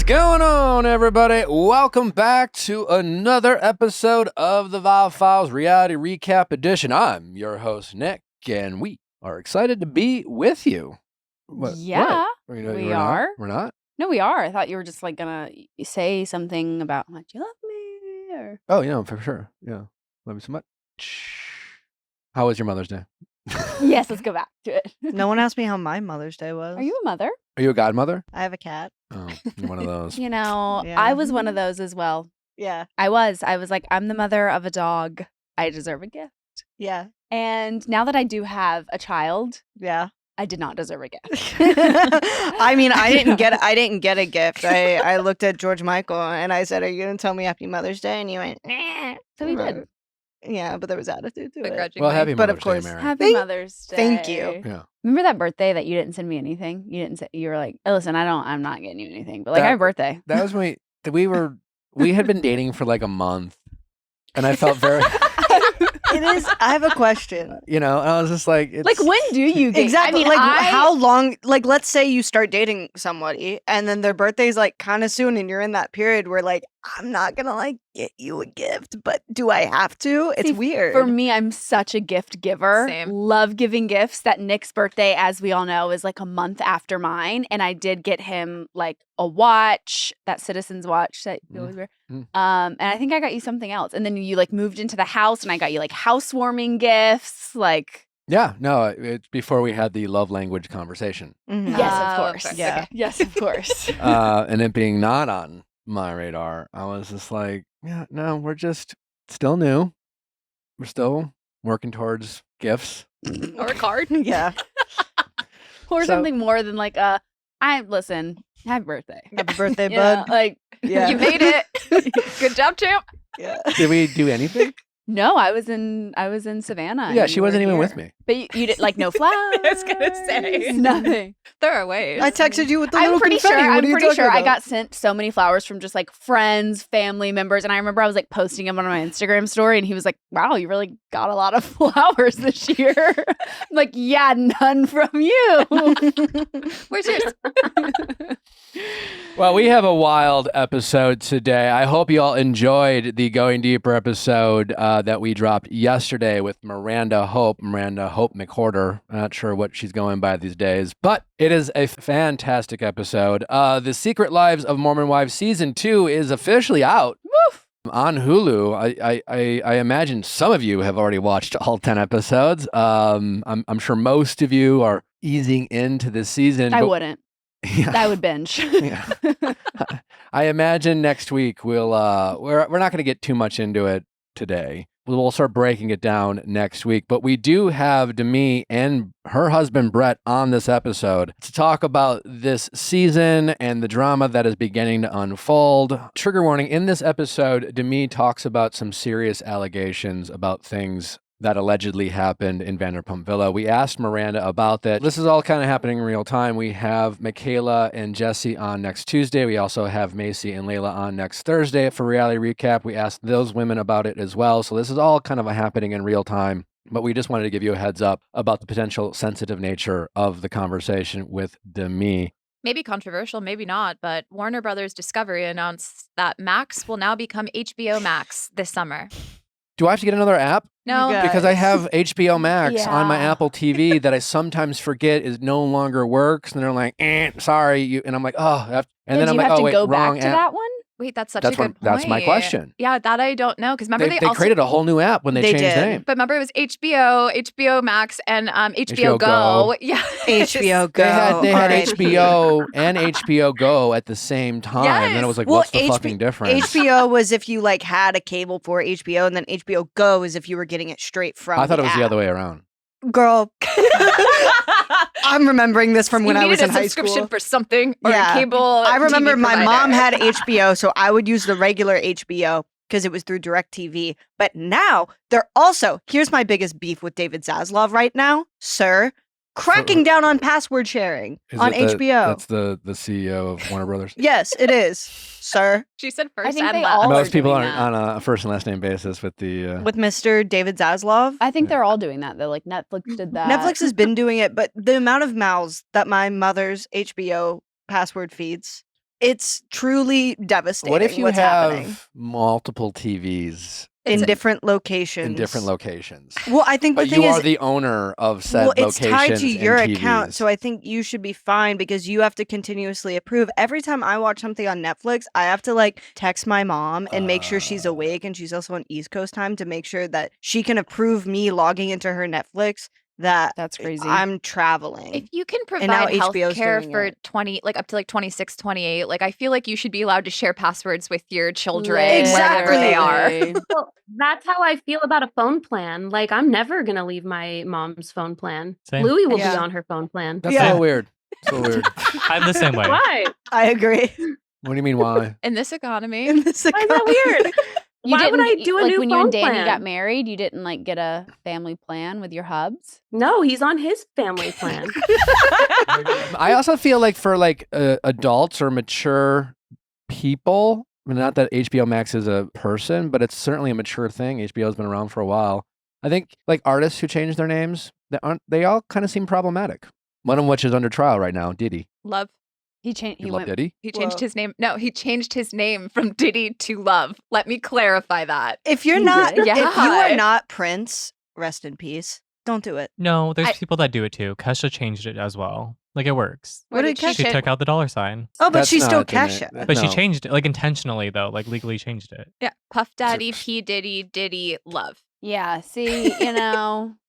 going on, everybody? Welcome back to another episode of the Viall Files Reality Recap Edition. I'm your host, Nick, and we are excited to be with you. Yeah, we are. We're not? No, we are. I thought you were just like gonna say something about how much you love me, or Oh, yeah, for sure. Yeah, love you so much. How was your Mother's Day? yes, let's go back to it. No one asked me how my Mother's Day was. Are you a mother? Are you a godmother? I have a cat. Oh, you're one of those. You know, Yeah. I was one of those as well. Yeah. I was like, I'm the mother of a dog. I deserve a gift. Yeah. And now that I do have a child, Yeah. I did not deserve a gift. I mean, I didn't get a gift. I looked at George Michael and I said, "Are you gonna tell me Happy Mother's Day?" And you went, "Nah." So we did. Yeah, but there was attitude to it. Begrudgingly. Well, happy But Mother's of course, Day, Mary. Happy Mother's Day. Thank you. Yeah. Remember that birthday that you didn't send me anything? You didn't say, you were like, oh, listen, I'm not getting you anything. But like, I have a birthday. That was we had been dating for like a month, and I felt very... It is. I have a question. You know, and I was just like... Like, when do you get... Exactly. I mean, how long? Like, let's say you start dating somebody and then their birthday's like kind of soon and you're in that period where like, I'm not going to like get you a gift, but do I have to? It's weird. For me, I'm such a gift giver. Same. Love giving gifts. That Nick's birthday, as we all know, is like a month after mine. And I did get him like a watch, that Citizen's watch that you always wear. And I think I got you something else. And then you like moved into the house and I got you like housewarming gifts. Like... Yeah, no, it's before we had the love language conversation. Mhm. Yes, Oh, of course. okay. Yeah. Yes, of course. And it being not on my radar, I was just like, yeah, no, we're just still new. We're still working towards gifts. Or a card. Yeah. Or So- something more than like listen, happy birthday. Happy birthday, You know, bud. like, Yeah. You made it. Good job, champ. Yeah. Did we do anything? no, I was in Savannah. Yeah, and she you were wasn't even here. with me. But you did like no flowers. I was gonna say. nothing. Throwaways. I texted you with the I'm little pretty confetti. sure. What I'm are you pretty talking sure I about? got sent so many flowers from just like friends, family members, and I remember I was like posting them on my Instagram story, and he was like, "Wow, you really got a lot of flowers this year." I'm like, "Yeah, none from you." Where's yours? Well, we have a wild episode today. I hope you all enjoyed the Going Deeper episode that we dropped yesterday with Miranda Hope McHorder. I'm not sure what she's going by these days, but it is a fantastic episode. The Secret Lives of Mormon Wives Season 2 is officially out. Woof. On Hulu. I imagine some of you have already watched all 10 episodes. I'm sure most of you are easing into this season. I but- wouldn't. Yeah. I would binge. Yeah. I imagine next week we're not going to get too much into it today. We'll start breaking it down next week. But we do have Demi and her husband Bret on this episode to talk about this season and the drama that is beginning to unfold. Trigger warning, in this episode, Demi talks about some serious allegations about things that allegedly happened in Vanderpump Villa. We asked Miranda about that. This is all kind of happening in real time. We have Michaela and Jessi on next Tuesday. We also have Macy and Layla on next Thursday for Reality Recap. We asked those women about it as well. So this is all kind of happening in real time. But we just wanted to give you a heads up about the potential sensitive nature of the conversation with Demi. Maybe controversial, maybe not, but Warner Brothers Discovery announced that Max will now become HBO Max this summer. Do I have to get another app? No, You Because I have HBO Max on my Yeah. Apple TV that I sometimes forget is no longer works, and they're like, sorry, and I'm like, oh, and then do I'm you like, have oh to wait, go wrong back to app. that one? wait, that's such That's a good what- that's my point. question. Yeah, that I don't know because remember They also created a whole new app when they They changed did. the name. But remember, it was HBO Max, and HBO HBO Go. Go. Yeah, HBO Go. They had R.I.P. HBO and HBO Go at the same time, and then it was like, Well, what's the fucking difference? HBO was if you like had a cable for HBO, and then HBO Go is if you were getting it straight from. I thought it was the app. other way around. Girl, I'm remembering this from when you I was needed in a high subscription school. for something or Yeah. a cable. I remember TV my mom provider. had HBO, so I would use the regular HBO because it was through DirecTV. But now they're also, here's my biggest beef with David Zaslav right now, sir, cracking down on password sharing Is on it HBO. That's the CEO of Warner Brothers. Yes, it is, sir. She said I first think and they last. all Most are people doing aren't that. on a first and last name basis with the. With Mr. David Zaslav. I think they're all doing that though. Like Netflix did that. Netflix has been doing it, but the amount of mouths that my mother's HBO password feeds, It's truly devastating. What if you what's have happening multiple TVs in different locations? in different locations? Well, I think the But thing you is, are the owner of said well, it's locations tied to your and account, TVs. so I think you should be fine because you have to continuously approve. Every time I watch something on Netflix, I have to like text my mom and make sure she's awake, and she's also on East Coast time to make sure that she can approve me logging into her Netflix that That's crazy. I'm traveling. If you can And now provide health HBO's care doing for it. 20, like up to like 26, 28, like I feel like you should be allowed to share passwords with your children Exactly. wherever they are. Literally. Well, that's how I feel about a phone plan. Like, I'm never going to leave my mom's phone plan. Same. Louis will be Yeah. on her phone plan. That's Yeah. so weird. So weird. I'm the same way. Why? I agree. What do you mean, why? In this economy, In this Why is that weird? Why would I do a like new when you and phone Danny plan? got married, you didn't like get a family plan with your hubs? No, he's on his family plan. I also feel like for like adults or mature people, I mean, not that HBO Max is a person, but it's certainly a mature thing. HBO's been around for a while. I think like artists who change their names, they all kind of seem problematic. One of which is under trial right now, Diddy. Love. He changed. You He love went. Diddy? He changed Whoa. his name. No, he changed his name from Diddy to Love. Let me clarify that. If you're You not, did? if you are Yeah. not Prince, rest in peace. Don't do it. No, there's I- people that do it too. Kesha changed it as well. Like it works. What did she Kesha She Shit. took out the $sign. Oh, but That's she's still not the name. Kesha. But she No. changed it like intentionally though, like legally changed it. Yeah. Puff Daddy, P. Diddy, Love. Yeah. See,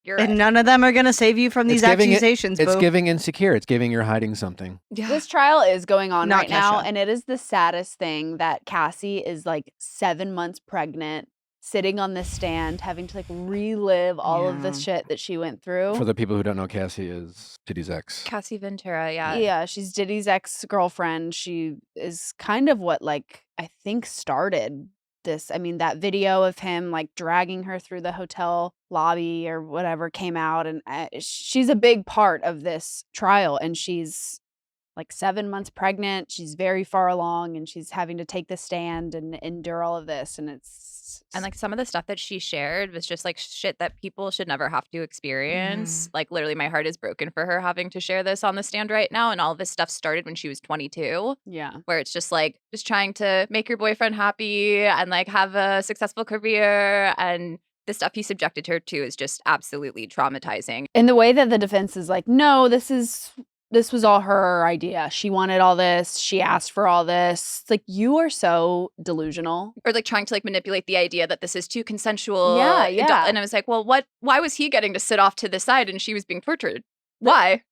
You're And right. none of them are going to save you from these accusations, It's boo. giving insecure. It's giving you're hiding something. Yeah. this trial is going on Not right now, Kesha. and it is the saddest thing that Cassie is like 7 months pregnant, sitting on this stand, having to like relive all of the Yeah. shit that she went through. For the people who don't know, Cassie is Diddy's ex. Cassie Ventura, yeah. Yeah, she's Diddy's ex-girlfriend. She is kind of what like I think started this. I mean, that video of him like dragging her through the hotel lobby or whatever came out, and she's a big part of this trial, and she's like 7 months pregnant. She's very far along, and she's having to take the stand and endure all of this, and it's And like some of the stuff that she shared was just like shit that people should never have to experience. Like literally my heart is broken for her having to share this on the stand right now. And all of this stuff started when she was 22, yeah. where it's just like just trying to make your boyfriend happy and like have a successful career. And the stuff he subjected her to is just absolutely traumatizing. And the way that the defense is like, no, this was all her idea. She wanted all this. She asked for all this. It's like, you are so delusional. Or like trying to like manipulate the idea that this is too consensual. Yeah, yeah. And I was like, well, why was he getting to sit off to the side and she was being tortured? Why?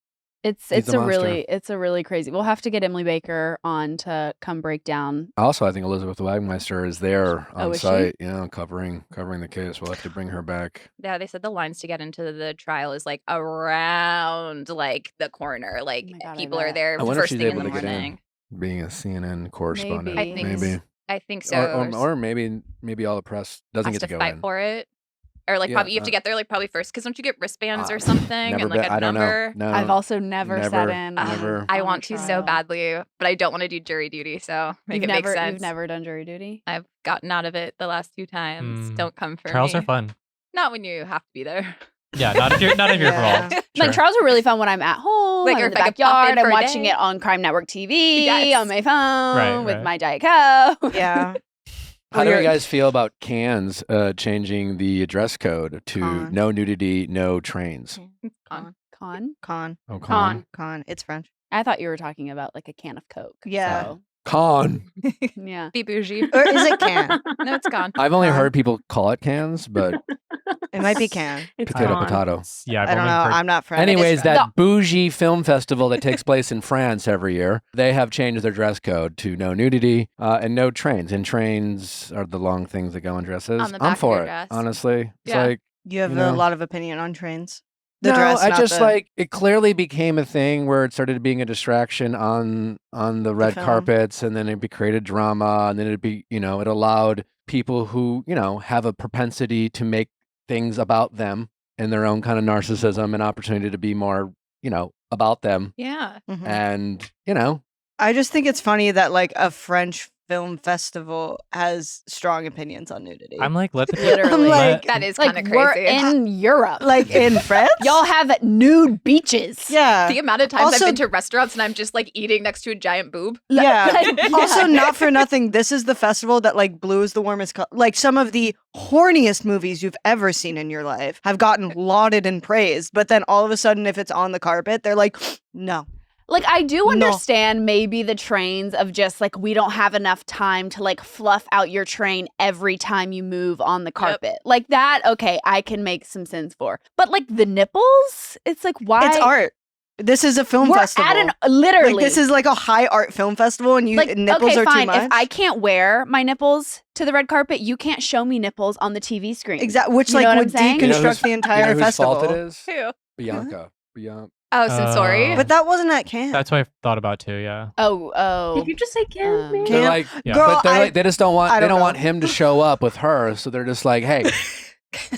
It's He's a monster. it's a really crazy. We'll have to get Emily Baker on to come break down. Also, I think Elizabeth Wagmeister is there Oh, on is she? site, covering the case. We'll have to bring her back. Yeah, they said the lines to get into the trial is like around like the corner. Like my God, I people are bet. there I wonder if first she's thing in able the to get in. morning. Being a CNN correspondent, Maybe. I think so. or maybe all the press doesn't has get to go fight in. for it. Or like Yeah, probably you have to get there like probably first because don't you get wristbands or Uh, something Never and like been- a I don't number? know. No, I've also never sat in. never. I on a want to so trial. badly, but I don't want to do jury duty, so make You've it make never, sense. You've never done jury duty? I've gotten out of it the last 2 times. Don't come for Trials me. are fun. Not when you have to be there. Yeah, not if you're Yeah. involved. Like Sure. trials are really fun when I'm at home, Like, I'm or in the if I could pop in backyard, I'm for a watching day. it on Crime Network TV Yes. on my phone Right, with right. my Diet Coke. Yeah. How do Well, you you're- guys feel about Cannes changing the dress code to Con. no nudity, no trains? Con. Con? Oh, Con. It's French. I thought you were talking about like a can of Coke. Yeah. So, Con. yeah. Be bougie. Or is it can? No, it's gone. I've only Con. heard people call it cans, but It might be can. It's potato, gone. potato. Yeah, I've I don't only know. heard- I'm not French. Anyways, French. that bougie film festival that takes place in France every year, they have changed their dress code to no nudity and no trains. And trains are the long things that go in dresses. On the I'm back of for your it, dress. honestly. It's Yeah. like, You have you know. a lot of opinion on trains. no, I not just the- like it clearly became a thing where it started being a distraction on the red film. carpets, and then it created drama, and then it allowed people who have a propensity to make things about them and their own kind of narcissism an opportunity to be more about them, Yeah. Mhm. and I just think it's funny that like a French film festival has strong opinions on nudity. I'm like, let the Literally. Like, That is kind Like of we're crazy. in Europe. like in France? Y'all have nude beaches. Yeah. The amount of times Also- I've been to restaurants and I'm just like eating next to a giant boob. Yeah. Like, Also, yeah. not for nothing, this is the festival that like blue is the warmest color. Like some of the horniest movies you've ever seen in your life have gotten lauded and praised, but then all of a sudden, if it's on the carpet, they're like, no. Like I do No. understand maybe the trains of just like we don't have enough time to like fluff out your train every time you move on the carpet. Like that, okay, I can make some sense for. But like the nipples, it's like why It's art. This is a film we're festival. at an literally Like this is like a high art film festival, and you like nipples okay, are fine. too much. If I can't wear my nipples to the red carpet, you can't show me nipples on the TV screen. exactly, which You know like what would I'm saying? You know deconstruct whose- the you entire know whose festival. fault it is? Who? Bianca. Oh, Sensory. But that wasn't at Cannes. That's what I thought about too. Yeah. Oh. Did you just say Kim? man? They're Can't- like, Yeah. Girl, but they're I- like, they just don't want I they don't don't know. want him to show up with her, so they're just like, hey,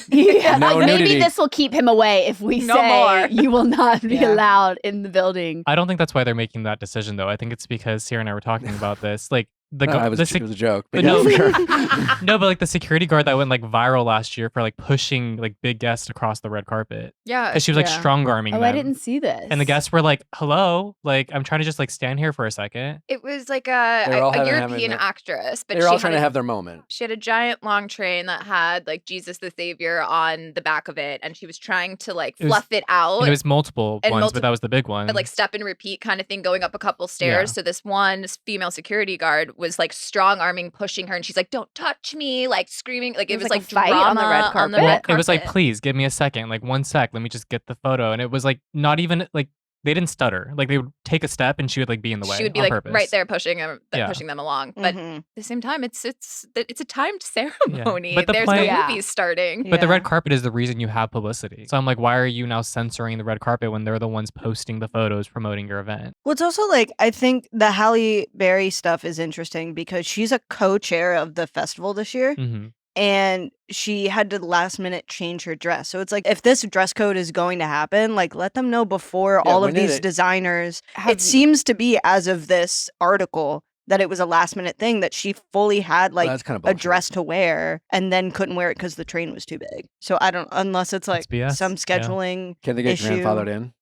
Yeah, No like maybe nudity. this will keep him away if we No say more. you will not be Yeah. allowed in the building. I don't think that's why they're making that decision though. I think it's because Sarah and I were talking about this. Like the, no, gu- it was, the it sec- was a joke. But No. yeah, for sure. no, but like the security guard that went like viral last year for like pushing like big guests across the red carpet Yeah. because she was like Yeah. strong arming Oh, them. I didn't see this. And the guests were like, "Hello, like I'm trying to just like stand here for a second." It was like They were all a having European their- actress, but They were she all had trying a, to have their moment. she had a giant long train that had like Jesus the Savior on the back of it, and she was trying to like It was- fluff it out. And it was multiple And ones, but that was the big one. but like step and repeat kind of thing going up a couple stairs. So this one female security guard was like strong arming, pushing her, and she's like, "Don't touch me!" Like screaming, like it was was like like a fight drama on the red on the carpet? well, red it was like, carpet. "Please give me a second, like 1 sec, let me just get the photo." And it was like not even like they didn't stutter. Like they would take a step and she would like be in the way. She would be on like purpose. right there pushing them, Yeah. pushing them along. But Mhm. at the same time, it's a timed ceremony. But the There's point- no Yeah. movies starting. But the Yeah. red carpet is the reason you have publicity. So I'm like, why are you now censoring the red carpet when they're the ones posting the photos promoting your event? Well, it's also like I think the Halle Berry stuff is interesting because she's a co-chair of the festival this year, Mm-hmm. and she had to last minute change her dress. So it's like if this dress code is going to happen, like let them know before Yeah, all when of did these it- designers. Have- It seems to be as of this article that it was a last minute thing that she fully had like That's kind of a dress to wear and then couldn't wear it because the train was too big. So I don't unless it's like BS, some yeah. scheduling Can they get issue. grandfathered in?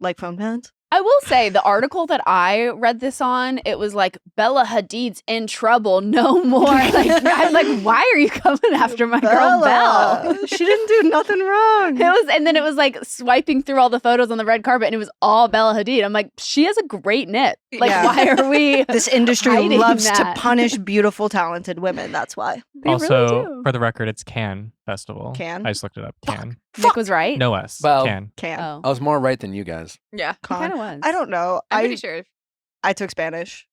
like phone pads. I will say the article that I read this on, it was like Bella Hadid's in trouble, no more. Like I'm like, why are you coming after my girl Belle? She didn't do nothing wrong. It was, and then it was like swiping through all the photos on the red carpet, and it was all Bella Hadid. I'm like, she has a great nip. Like, Yeah. why are we? This industry hiding loves that? to punish beautiful, talented women. That's why. They really Also, do. for the record, it's Cannes Festival. Cannes? I just looked it up. Cannes. Nick was right. No S. Well- Cannes. Can. Oh, I was more right than you guys. Yeah. kind of was. I don't know. I'm pretty sure. I took Spanish.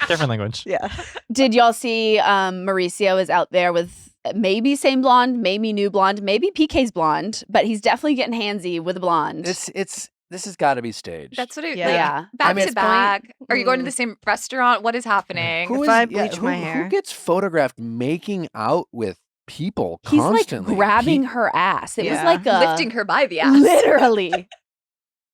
Different language. Yeah. Did y'all see Mauricio is out there with maybe same blonde, maybe new blonde, maybe PK's blonde, but he's definitely getting handsy with a blonde. This has got to be staged. That's what it Yeah. like, Yeah. back I mean, to it's back. Are you going to Mm. the same restaurant? What is happening? Who If is- I bleach my who hair. gets photographed making out with people He's constantly? like grabbing her ass. It was Yeah. like a Lifting her by the ass. literally.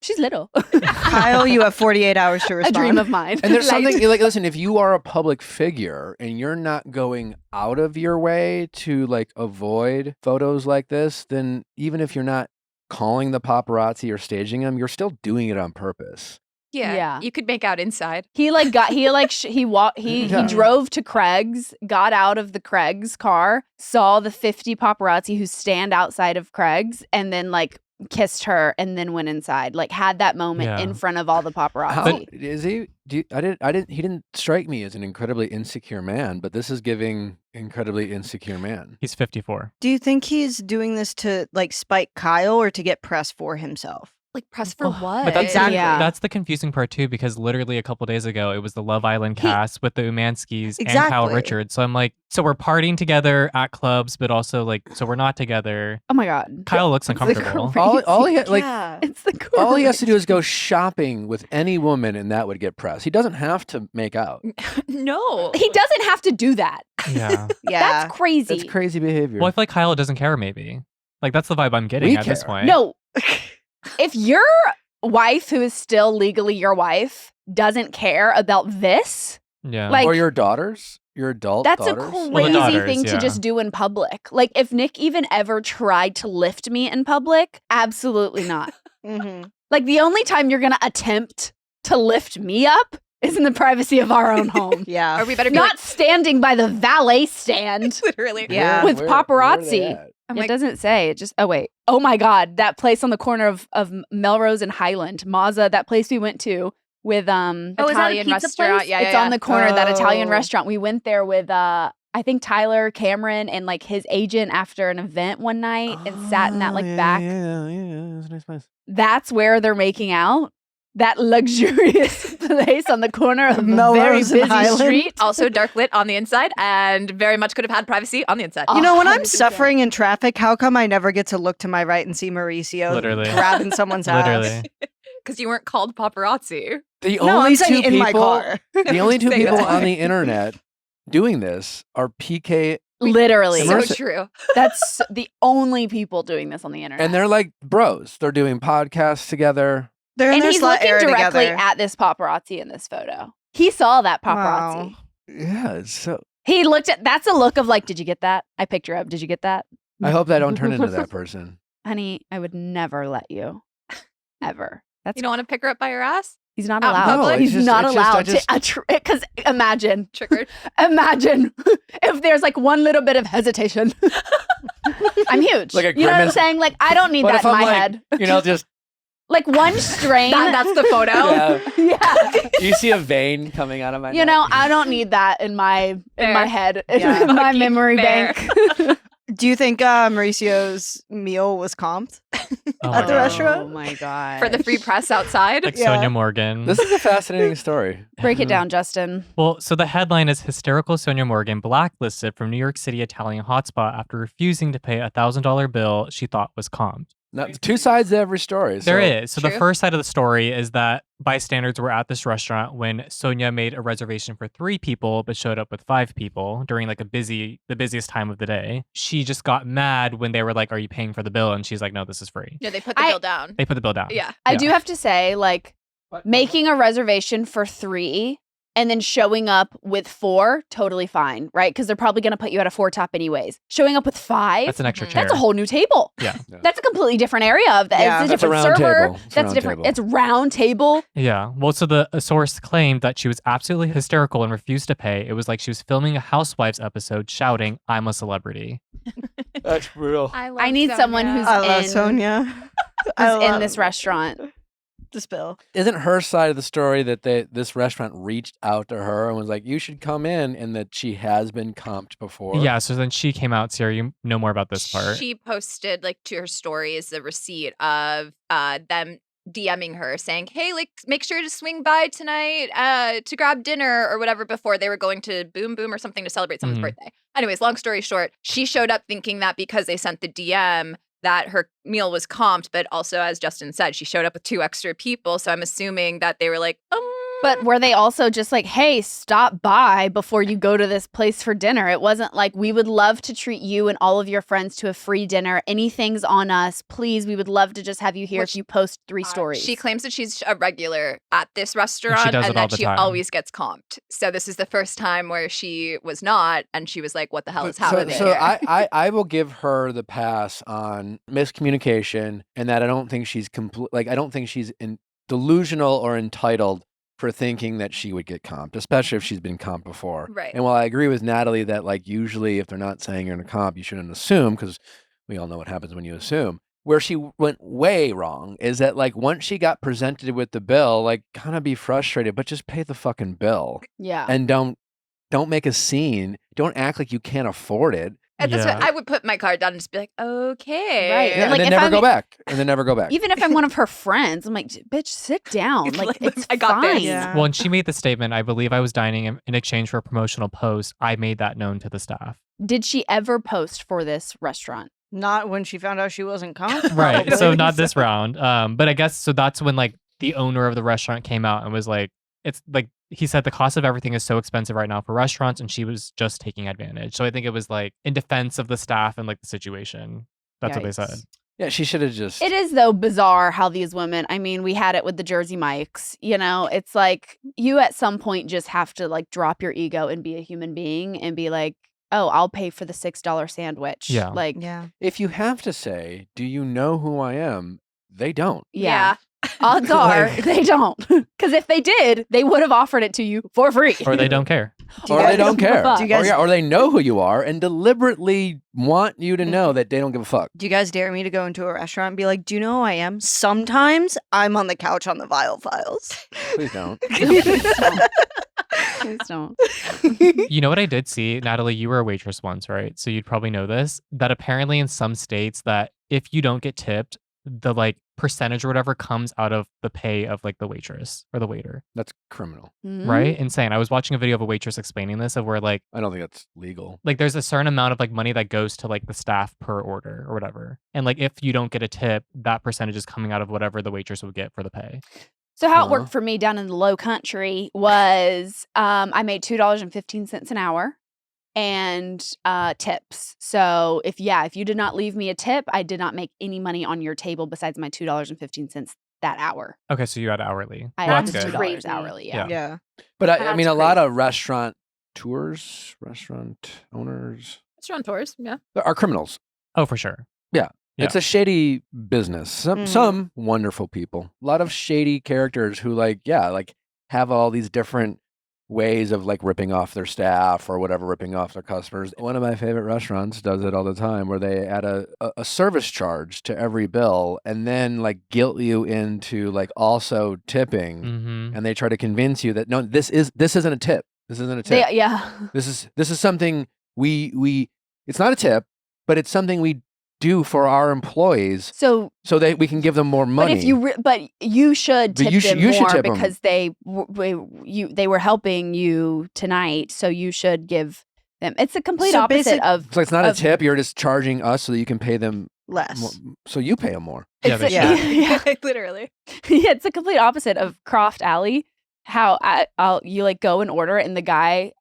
She's little. Kyle, you have 48 hours to A respond. dream of mine. And there's Like- something like, listen, if you are a public figure and you're not going out of your way to like avoid photos like this, then even if you're not calling the paparazzi or staging them, you're still doing it on purpose. Yeah. Yeah. You could make out inside. He like got he like he walked he Yeah. drove to Craig's, got out of the Craig's car, saw the 50 paparazzi who stand outside of Craig's, and then like kissed her, and then went inside. Like had that moment Yeah. in front of all the How paparazzi. is he? He didn't strike me as an incredibly insecure man, but this is giving incredibly insecure man. He's 54. Do you think he's doing this to like spite Kyle or to get press for himself? Like press for what? But that's Exactly. Yeah. that's the confusing part too, because literally a couple days ago it was the Love Island He- cast with the Umanskys and Kyle Exactly. Richards. So I'm like, so we're partying together at clubs, but also like, so we're not together. Oh my god. Kyle looks It's the uncomfortable. crazy- All he like yeah. It's the all he has to do is crazy- go shopping with any woman, and that would get press. He doesn't have to make out. No. He doesn't have to do that. Yeah. Yeah. That's crazy. That's crazy behavior. Well, I feel like Kyle doesn't care. Maybe like that's the vibe I'm getting We at this care. point. No. If your wife, who is still legally your wife, doesn't care about this, Yeah. Like, or your daughters, your adult that's daughters. a crazy Well, the daughters, thing to just do in public. Like, if Nick even ever tried to lift me in public, absolutely not. Mhm. Like, the only time you're gonna attempt to lift me up is in the privacy of our own home. Yeah. Or we better be Not standing by the valet stand literally. Yeah. with Where are paparazzi. they at? I'm It like, doesn't say. It just, oh, wait. Oh my God. That place on the corner of Melrose and Highland, Mazza, that place we went to with Oh, is that a Italian pizza restaurant. place? Yeah, it's on the corner of that Italian Oh. restaurant. We went there with I think Tyler Cameron and like his agent after an event one night and sat in that like back. Yeah, it's a nice place. That's where they're making out. That luxurious place on the corner of a very Melrose and busy Highland. street. also dark lit on the inside and very much could have had privacy on the inside. You know, when I'm 100%. suffering in traffic, how come I never get to look to my right and see Mauricio Literally. grabbing someone's ass? Literally. Because you weren't called paparazzi. The No, only I'm saying two in my people, car. the only two Say people that. on the internet doing this are PK, Literally. So Immersive. true. That's the only people doing this on the internet. and they're like bros. They're doing podcasts together. They're in And their he's slut looking era directly together. at this paparazzi in this photo. He saw that paparazzi. Wow. Yeah, it's so. He looked at, that's a look of like, did you get that? I picked her up. Did you get that? I hope I don't turn into that person. Honey, I would never let you. Ever. That's You don't want to pick her up by your ass? he's not out in allowed. public? No, He's it's not just- I allowed just- to. Because imagine Triggered. if there's like one little bit of hesitation. I'm huge. Like a you know what I'm grimace. saying? Like I don't need What that if in I'm my like, head. you know, just Like one strain. That's the photo. yeah, yeah. you see a vein coming out of my. You know, I don't need that in my Fair. head, Yeah. in my Fucking memory fair. bank. Do you think Mauricio's meal was comped? Oh At the my restaurant? Oh my god. For the free press outside. Like Yeah. Sonja Morgan. This is a fascinating story. Break it down, Justin. Well, so the headline is Hysterical Sonja Morgan blacklisted from New York City Italian hotspot after refusing to pay a $1,000 bill she thought was comped. Now, two sides to every story. There so- is. So the True. first side of the story is that bystanders were at this restaurant when Sonja made a reservation for 3 people but showed up with 5 people during like the busiest time of the day. She just got mad when they were like, "Are you paying for the bill?" And she's like, "No, this is free." No, they put the I- bill down. They put the bill down. Yeah. I Yeah. do have to say, like, making a reservation for 3 and then showing up with 4, totally fine, right? Because they're probably going to put you at a 4 top anyways. Showing up with 5, That's an extra Mhm. chair. that's a whole new table. Yeah. Yeah. That's a completely different area of that. Yeah. It's a That's a different round server. table. It's a That's round different. table. It's round table. Yeah. Well, so a source claimed that she was absolutely hysterical and refused to pay. It was like she was filming a Housewives episode shouting, "I'm a celebrity." That's brutal. I need someone who's I love in- Sonia. Who's in this restaurant. The spill. Isn't her side of the story that this restaurant reached out to her and was like, "You should come in," and that she has been comped before? Yeah. So then she came out. Sarah, you know more about this part. She posted like to her stories the receipt of them DMing her saying, "Hey, like make sure to swing by tonight to grab dinner or whatever," before they were going to Boom Boom or something to celebrate someone's Mhm. birthday. Anyways, long story short, she showed up thinking that because they sent the DM that her meal was comped, but also, as Justin said, she showed up with 2 extra people. So I'm assuming that they were like, But were they also just like, hey, stop by before you go to this place for dinner? It wasn't like, we would love to treat you and all of your friends to a free dinner. Anything's on us. Please, we would love to just have you here Which, if you post 3 stories. She claims that she's a regular at this restaurant does and it all that the she time. always gets comped. So this is the first time where she was not, and she was like, "What the hell is So, happening?" so here?" I will give her the pass on miscommunication and that I don't think she's I don't think she's delusional or entitled for thinking that she would get comped, especially if she's been comped before. Right. And while I agree with Natalie that like usually if they're not saying you're in a comp, you shouldn't assume because we all know what happens when you assume. Where she went way wrong is that like once she got presented with the bill, like kind of be frustrated, but just pay the fucking bill yeah. and don't make a scene. Don't act like you can't afford it. And that's what Yeah. I would put my card down and just be like, "Okay, Right. Yeah, Like, and then if never I'm- go back. And then never go back. Even if I'm one of her friends, I'm like, bitch, sit down. It's Like, like, it's I got this. fine. Yeah. Well, and she made the statement, "I believe I was dining in exchange for a promotional post. I made that known to the staff." Did she ever post for this restaurant? Not when she found out she wasn't comped. Right. So probably. not this round. But I guess so that's when like the owner of the restaurant came out and was like, it's like he said the cost of everything is so expensive right now for restaurants, and she was just taking advantage. So I think it was like in defense of the staff and like the situation. That's what they said. Yikes. Yeah, she should have just. It is, though, bizarre how these women, I mean, we had it with the Jersey Mikes, you know, it's like you at some point just have to like drop your ego and be a human being and be like, oh, I'll pay for the $6 sandwich. Yeah. Like, Yeah. If you have to say, do you know who I am? They don't. yeah. Odds are they don't. Because if they did, they would have offered it to you for free. Or they don't care. Or they don't care. fuck. Do you guys- Or they know who you are and deliberately want you to know that they don't give a fuck. Do you guys dare me to go into a restaurant and be like, do you know who I am? Sometimes I'm on the couch on the Viall files. Please don't. Please don't. You know what I did see? Natalie, you were a waitress once, right? So you'd probably know this, that apparently in some states that if you don't get tipped, the like percentage or whatever comes out of the pay of like the waitress or the waiter, That's criminal. Mhm. right? Insane. I was watching a video of a waitress explaining this of where like I don't think that's legal. there's a certain amount of like money that goes to like the staff per order or whatever. And like if you don't get a tip, that percentage is coming out of whatever the waitress would get for the pay. So how it Huh. worked for me down in the low country was I made $2.15 an hour and tips. So if you did not leave me a tip, I did not make any money on your table besides my $2.15 that hour. Okay, so you had hourly. I Well, had that's $2 good. Crazy. hourly. Yeah. Yeah. But I mean, a That's lot of restaurant owners Restaurateurs, yeah. are criminals. Oh, for sure. It's a shady business. Some wonderful people. A lot of shady characters who like have all these different ways of like ripping off their staff or whatever, ripping off their customers. One of my favorite restaurants does it all the time where they add a service charge to every bill and then like guilt you into like also tipping. Mm-hmm. And they try to convince you that no, this isn't a tip. This isn't a tip. Yeah. This is something we it's not a tip, but it's something we do for our employees So, so that we can give them more money. but you should But tip you should- them you should more tip 'em. because they were helping you tonight. So you should give them. It's a complete So opposite of. So it's not a of- tip. You're just charging us so that you can pay them Less. more, so you pay them more. Yeah, they It's should. yeah. Literally. Yeah, it's a complete opposite of Croft Alley. How you like go and order, and the guy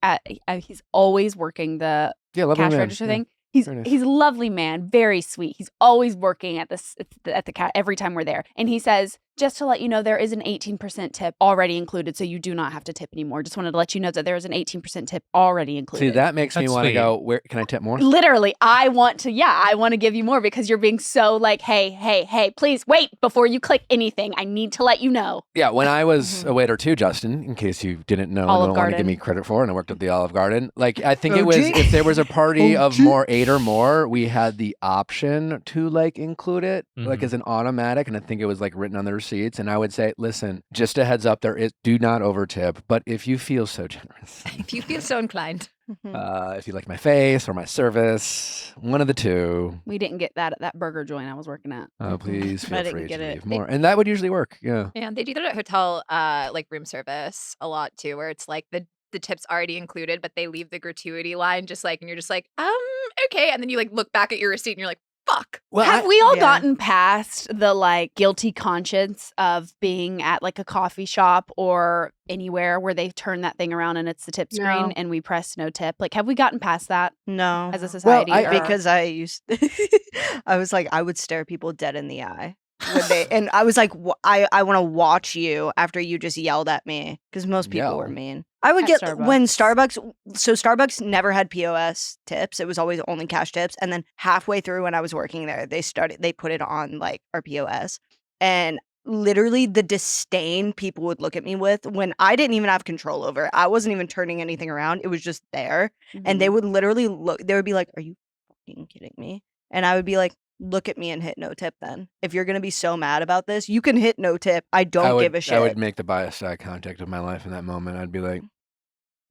he's always working the Yeah, lovely cash man. register Yeah. thing. He's very nice. he's a lovely man, very sweet. He's always working at the cat every time we're there, and he says, just to let you know, there is an 18% tip already included, so you do not have to tip anymore. Just wanted to let you know that there is an 18% tip already included. See, that makes me That's want to sweet. go, where can I tip more? Literally, I want to give you more because you're being so like, hey, please wait before you click anything. I need to let you know. Yeah, when I was a waiter too, Justin, in case you didn't know, Olive don't want to give Garden. me credit for, and I worked at the Olive Garden. Like, I think it was, OG. if there was a party of OG. more 8 or more, we had the option to like include it, like Mhm. as an automatic, and I think it was like written on the receipts. And I would say, listen, just a heads up, do not over tip, but if you feel so generous, If you feel so inclined. if you like my face or my service, one of the two, We didn't get that at that burger joint I was working at. please I feel didn't free get to it. leave more. And that would usually work. Yeah. Yeah, they do that at hotel like room service a lot too, where it's like the tip's already included, but they leave the gratuity line just like, and you're just like, okay. And then you like look back at your receipt and you're like, fuck. Well, Have we all yeah. gotten past the like guilty conscience of being at like a coffee shop or anywhere where they turn that thing around and it's the tip screen No. and we press no tip? Like, have we gotten past that No. as a society? I- or- Because I used I was like, I would stare people dead in the eye. And I was like, I want to watch you after you just yelled at me because most people were Yell? mean. I would At get when Starbucks never had POS tips. It was always only cash tips. And then halfway through when I was working there, they put it on like our POS. And literally the disdain people would look at me with when I didn't even have control over it. I wasn't even turning anything around. It was just there. And they would literally look, they would be like, are you fucking kidding me? And I would be like, look at me and hit no tip then. If you're going to be so mad about this, you can hit no tip. I don't give a shit. I would make the biased eye contact of my life in that moment. I'd be like,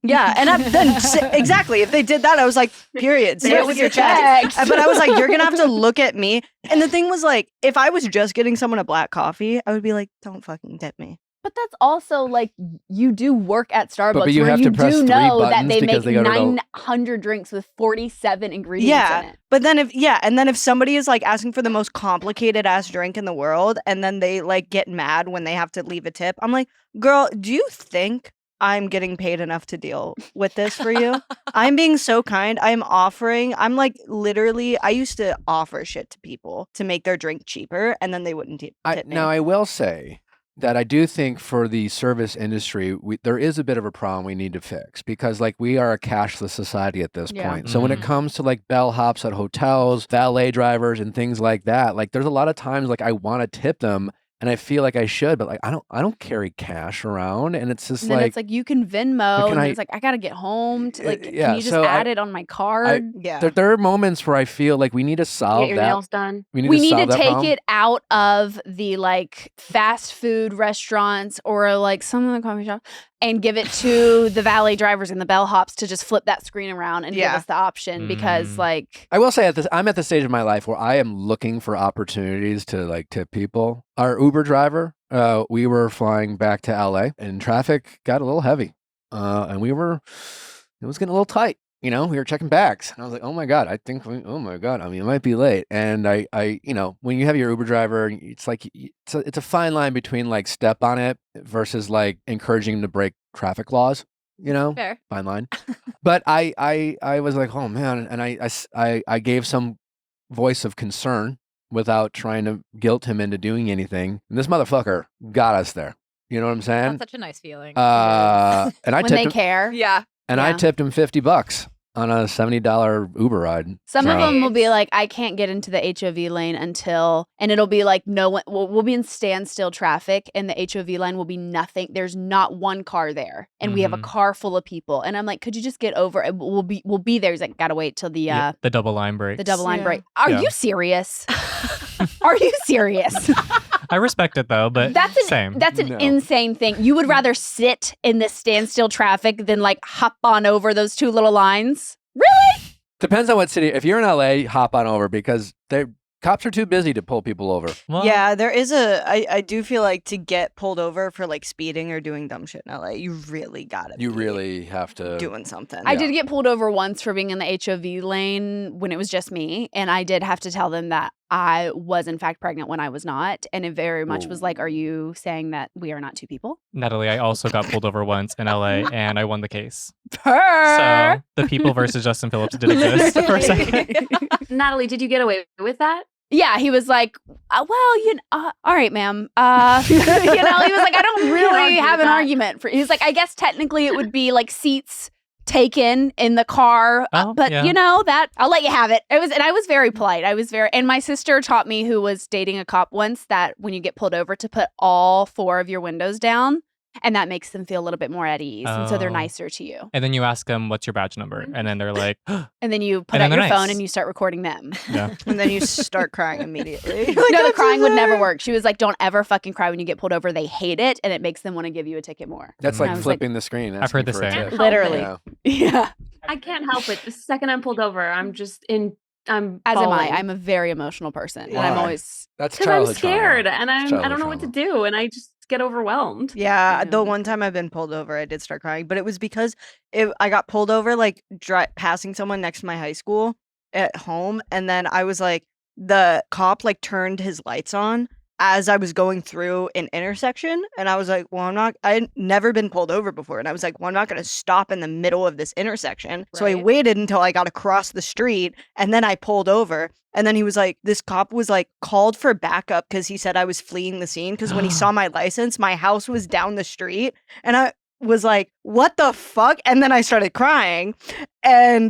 Yeah, and exactly. If they did that, I was like, period. Say it with your chest. But I was like, you're going to have to look at me. And the thing was like, if I was just getting someone a black coffee, I would be like, don't fucking tip me. But that's also like you do work at Starbucks you where have you to press do 3 know that buttons they because make they go to the- 900 drinks with 47 ingredients Yeah. in it. But then if somebody is like asking for the most complicated ass drink in the world and then they like get mad when they have to leave a tip, I'm like, girl, do you think I'm getting paid enough to deal with this for you. I'm being so kind. I'm offering. I'm like literally. I used to offer shit to people to make their drink cheaper, and then they wouldn't tip me. Now I will say that I do think for the service industry, there is a bit of a problem we need to fix because like we are a cashless society at this point. So when it comes to like bellhops at hotels, valet drivers and things like that, like there's a lot of times like I want to tip them and I feel like I should, but like I don't carry cash around, and it's just And then like it's like you can Venmo, and then it's like I gotta get home. To, like, yeah, can you just so add it on my card? there are moments where I feel like we need to solve Get your that. nails done. We need solve to that take problem. it out of the like fast food restaurants or like some of the coffee shops and give it to the valet drivers and the bellhops to just flip that screen around and give us the option because like I will say I'm at the stage of my life where I am looking for opportunities to like tip people. Our Uber driver, we were flying back to LA and traffic got a little heavy. And it was getting a little tight. You know, we were checking bags. And I was like, oh my God, I mean, it might be late. And I when you have your Uber driver, it's like, it's a fine line between like step on it versus like encouraging him to break traffic laws, you know? Fair. Fine line. But I was like, oh man. And I gave some voice of concern without trying to guilt him into doing anything. And this motherfucker got us there. You know what I'm saying? That's such a nice feeling. And I when tipped they him, care. Yeah. and I tipped him $50 on a $70 Uber ride. Some of So- them will be like, I can't get into the HOV lane until, and it'll be like, no one, we'll be in standstill traffic and the HOV line will be nothing. There's not one car there. And we have a car full of people. And I'm like, could you just get over it? We'll be there. He's like, gotta wait till the double line break. the double line Yeah. break. Are Yeah. you serious? Are you serious? I respect it though, but That's an No. insane thing. You would rather sit in the standstill traffic than like hop on over those two little lines? Really? Depends on what city. If you're in LA, hop on over because cops are too busy to pull people over. Well, Yeah, there is I do feel like to get pulled over for like speeding or doing dumb shit in LA, you really gotta You be really have to. doing something. I did get pulled over once for being in the HOV lane when it was just me. And I did have to tell them that I was in fact pregnant when I was not. And it very much was like, are you saying that we are not two people? Natalie, I also got pulled over once in LA and I won the case. Purr. So the people versus Justin Phillips did exist for a second. Natalie, did you get away with that? Yeah, he was like, well, all right, ma'am. He was like, I don't really argue have with an that. argument for. He was like, I guess technically it would be like seats taken in the car, but yeah. that I'll let you have it. And I was very polite. And my sister taught me, who was dating a cop once, that when you get pulled over, to put all 4 of your windows down. And that makes them feel a little bit more at ease. And so they're Oh. nicer to you. And then you ask them, what's your badge number? And then they're like, And then you put And out then your they're phone nice. and you start recording them. yeah. And then you start crying immediately. No, the crying would never work. She was like, don't ever fucking cry when you get pulled over. They hate it. And it makes them want to give you a ticket more. That's I like was flipping the screen. I've heard asking the for a same. tip. Literally. Yeah. Yeah. I can't help it. The second I'm pulled over, I'm As bawling. am I. I'm a very emotional person. And I'm Why? always. That's Because I'm childhood scared trauma. and I don't Childhood know what to trauma. do and I just get overwhelmed. Yeah, the Yeah. one time I've been pulled over, I did start crying, but it was because I got pulled over like passing someone next to my high school at home, and then I was like, the cop like turned his lights on as I was going through an intersection, and I was like, well, I'd never been pulled over before, and I was like, well, I'm not going to stop in the middle of this intersection. So I Right. waited until I got across the street, and then I pulled over. And then he was like, this cop was like called for backup because he said I was fleeing the scene. Because when he saw my license, my house was down the street. And I was like, what the fuck? And then I started crying. And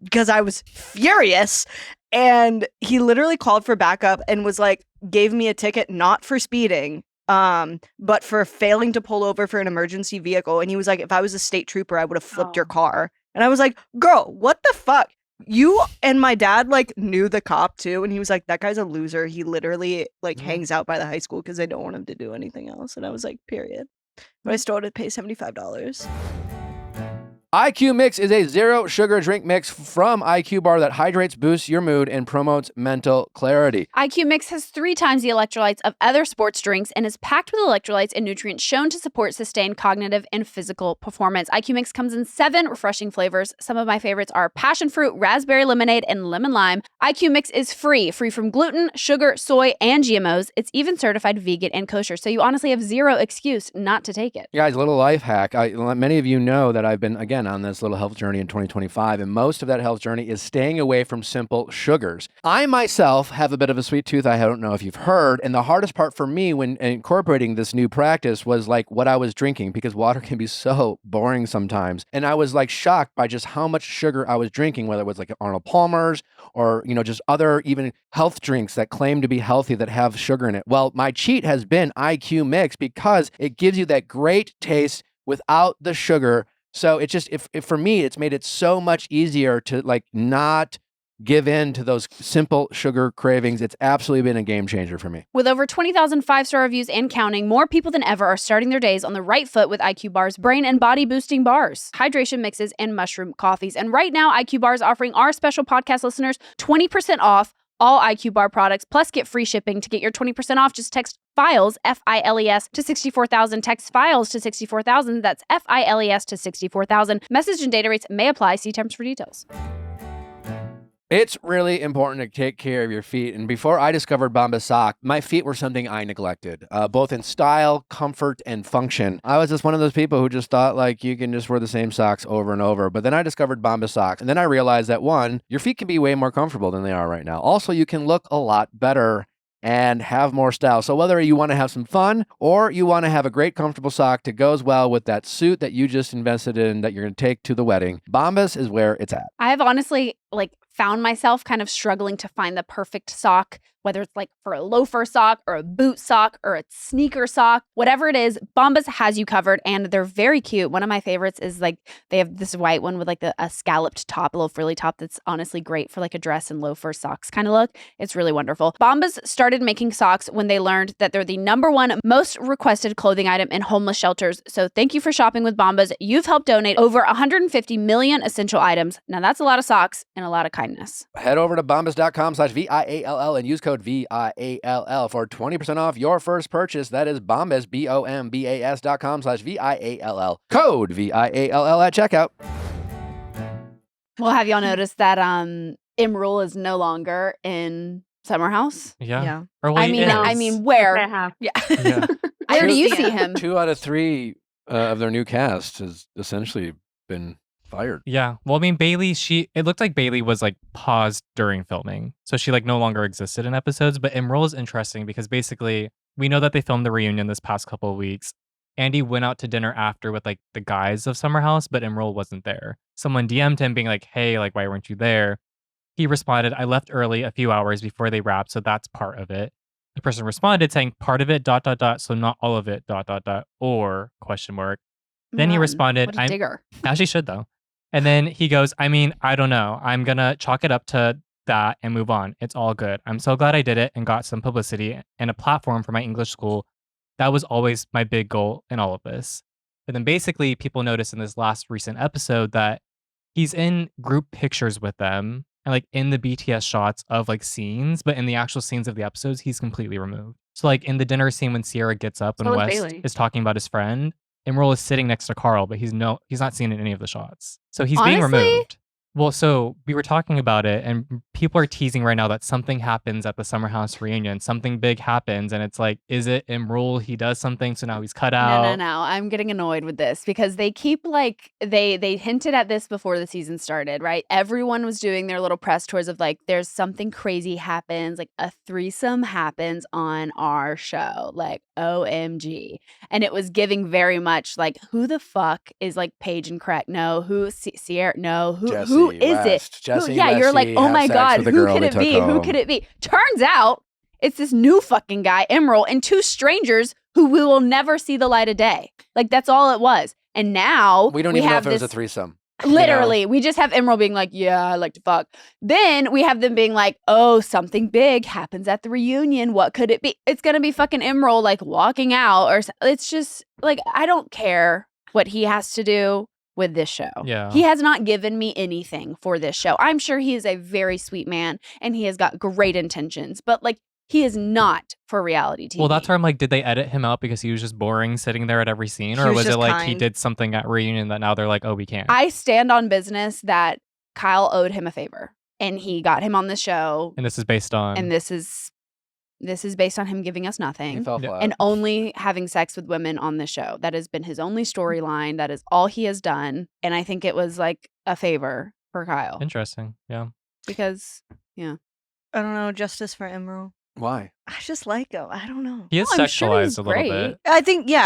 because I was furious. And he literally called for backup and was like, gave me a ticket, not for speeding, but for failing to pull over for an emergency vehicle. And he was like, if I was a state trooper, I would have flipped your Oh. car. And I was like, girl, what the fuck? You and my dad like knew the cop too, and he was like, that guy's a loser. He literally like hangs out by the high school because they don't want him to do anything else. And I was like, period. But I still had to pay $75. IQ Mix is a zero sugar drink mix from IQ Bar that hydrates, boosts your mood, and promotes mental clarity. IQ Mix has 3 times the electrolytes of other sports drinks and is packed with electrolytes and nutrients shown to support sustained cognitive and physical performance. IQ Mix comes in 7 refreshing flavors. Some of my favorites are passion fruit, raspberry lemonade, and lemon lime. IQ Mix is free from gluten, sugar, soy, and GMOs. It's even certified vegan and kosher, so you honestly have zero excuse not to take it. Guys, a little life hack. Many of you know that I've been, again, on this little health journey in 2025, and most of that health journey is staying away from simple sugars. I myself have a bit of a sweet tooth. I don't know if you've heard, and the hardest part for me when incorporating this new practice was like what I was drinking, because water can be so boring sometimes. And I was like shocked by just how much sugar I was drinking, whether it was like Arnold Palmer's or, just other even health drinks that claim to be healthy that have sugar in it. Well, my cheat has been IQ Mix because it gives you that great taste without the sugar. So it just, if for me, it's made it so much easier to like not give in to those simple sugar cravings. It's absolutely been a game changer for me. With over 20,000 5-star reviews and counting, more people than ever are starting their days on the right foot with IQ Bar's brain and body boosting bars, hydration mixes, and mushroom coffees. And right now, IQ Bar is offering our special podcast listeners 20% off all IQ Bar products, plus get free shipping. To get your 20% off, just text FILES, F-I-L-E-S, to 64,000. Text FILES to 64,000. That's F-I-L-E-S to 64,000. Message and data rates may apply. See terms for details. It's really important to take care of your feet. And before I discovered Bombas sock, my feet were something I neglected, both in style, comfort, and function. I was just one of those people who just thought like you can just wear the same socks over and over. But then I discovered Bombas socks. And then I realized that one, your feet can be way more comfortable than they are right now. Also, you can look a lot better and have more style. So whether you want to have some fun or you want to have a great comfortable sock that goes well with that suit that you just invested in that you're going to take to the wedding, Bombas is where it's at. I have honestly found myself kind of struggling to find the perfect sock, whether it's like for a loafer sock or a boot sock or a sneaker sock, whatever it is, Bombas has you covered, and they're very cute. One of my favorites is like they have this white one with like a scalloped top, a little frilly top that's honestly great for like a dress and loafer socks kind of look. It's really wonderful. Bombas started making socks when they learned that they're the #1 most requested clothing item in homeless shelters. So thank you for shopping with Bombas. You've helped donate over 150 million essential items. Now that's a lot of socks and a lot of kindness. Head over to bombas.com/VIALL and use code VIALL for 20% off your first purchase. That is Bombas, BOMBAS.com/VIALL. Code VIALL at checkout. Well, have y'all noticed that Imrul is no longer in Summer House? Yeah. I mean, where? Yeah. Where do you see him? 2 out of 3 of their new cast has essentially been fired. Yeah. Well, I mean, Bailey, it looked like Bailey was like paused during filming. So she like no longer existed in episodes. But Imrul is interesting because basically we know that they filmed the reunion this past couple of weeks. Andy went out to dinner after with like the guys of Summer House, but Imrul wasn't there. Someone DM'd him being like, hey, like, why weren't you there? He responded, I left early a few hours before they wrapped. So that's part of it. The person responded saying part of it, ... So not all of it, ... or ? Then he responded, What a digger. As she should though. And then he goes, I mean, I don't know. I'm going to chalk it up to that and move on. It's all good. I'm so glad I did it and got some publicity and a platform for my English school. That was always my big goal in all of this. But then basically people noticed in this last recent episode that he's in group pictures with them and like in the BTS shots of like scenes, but in the actual scenes of the episodes, he's completely removed. So like in the dinner scene when Sierra gets up and West is talking about his friend, Imrul is sitting next to Carl, but he's not seen in any of the shots. So he's being removed. Well, so we were talking about it and people are teasing right now that something happens at the Summer House reunion. Something big happens and it's like, is it Imrul? He does something, so now he's cut out. No. I'm getting annoyed with this because they keep like, they hinted at this before the season started, right? Everyone was doing their little press tours of like, there's something crazy happens, like a threesome happens on our show, like OMG. And it was giving very much like, who the fuck is like Paige and Craig? No. Who, Sierra? No. Who is West, it? Jessi, You're like, oh my God, who could it be? Home. Who could it be? Turns out it's this new fucking guy, Imrul, and 2 strangers who we will never see the light of day. Like, that's all it was. And now we don't even know if it was a threesome. Literally, we just have Imrul being like, yeah, I like to fuck. Then we have them being like, oh, something big happens at the reunion. What could it be? It's going to be fucking Imrul like walking out or it's just like, I don't care what he has to do with this show. Yeah. He has not given me anything for this show. I'm sure he is a very sweet man and he has got great intentions, but like he is not for reality TV. Well, that's where I'm like, did they edit him out because he was just boring sitting there at every scene? He Or was was it just like he kind. did something at reunion that now they're like, oh, we can't? I stand on business that Kyle owed him a favor and he got him on the show. And this is based on. And this is based on him giving us He nothing fell flat. and only having sex with women on the show. That has been his only storyline. That is all he has done. And I think it was like a favor for Kyle Interesting. Yeah. because I don't know. Justice for Emerald. Why? I just like him. I don't know. He is I'm sure he's sexualized a little great. bit. I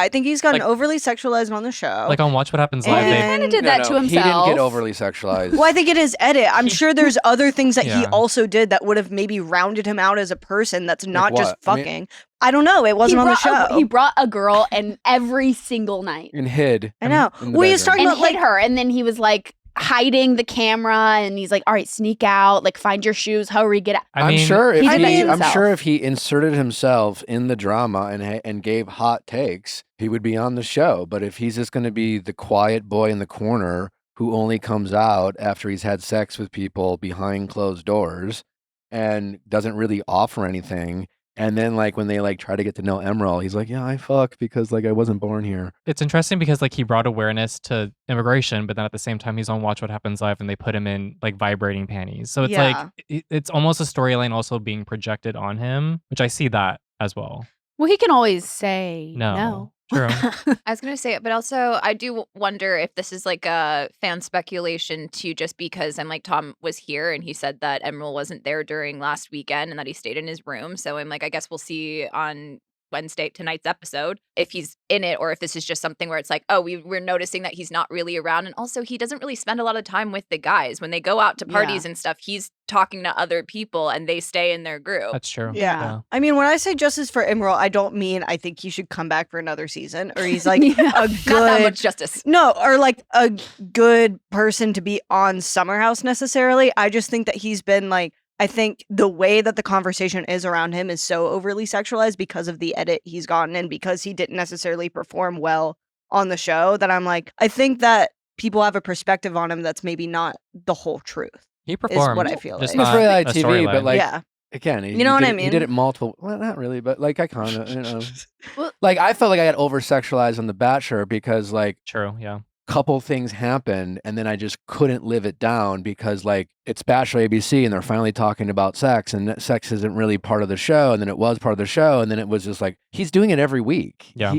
think he's gotten Like- overly sexualized on the show. Like on Watch What Happens Live, And- they kind of did that to himself. He didn't get overly sexualized. well, I think it is edit. I'm sure there's other things that he Yeah. also did that would have maybe rounded him out as a person that's not just what? I mean- fucking. I don't know. It wasn't on the show. He brought a girl and every single night And hid. I know. in the Well, he was bedroom. talking and about hid her. And then he was like hiding the camera and he's like, all right, sneak out, like find your shoes, hurry, get out. I mean, I'm sure if he did that to he, I'm himself. sure if he inserted himself in the drama and gave hot takes, he would be on the show. But if he's just going to be the quiet boy in the corner who only comes out after he's had sex with people behind closed doors and doesn't really offer anything, and then like when they like try to get to know Emerald, he's like, yeah, I fuck because like I wasn't born here. It's interesting because like he brought awareness to immigration, but then at the same time he's on Watch What Happens Live and they put him in like vibrating panties. So it's Yeah. like it's almost a storyline also being projected on him, which I see that as well. Well, he can always say No. no. True. I was going to say it, but also I do wonder if this is like a fan speculation too, just because I'm like, Tom was here and he said that Emerald wasn't there during last weekend and that he stayed in his room. So I'm like, I guess we'll see on Wednesday, tonight's episode, if he's in it or if this is just something where it's like, oh, we're noticing that he's not really around. And also he doesn't really spend a lot of time with the guys. When they go out to parties and stuff, he's talking to other people and they stay in their group. That's true. Yeah. I mean, when I say justice for Emerald, I don't mean I think he should come back for another season or he's like Yeah. a Not that good much justice. no, or like a good person to be on Summer House necessarily. I just think that he's been like, I think the way that the conversation is around him is so overly sexualized because of the edit he's gotten and because he didn't necessarily perform well on the show that I'm like, I think that people have a perspective on him that's maybe not the whole truth. He performed. what I feel just like. It's not reality a TV, but storyline. like yeah. again, You know what I He mean? did it multiple. Well, not really, but like I kind of, Well- like I felt like I got over sexualized on The Bachelor because like True. Yeah. couple things happened and then I just couldn't live it down because like it's Bachelor ABC and they're finally talking about sex and sex isn't really part of the show and then it was part of the show and then it was just like he's doing it every week. Yeah.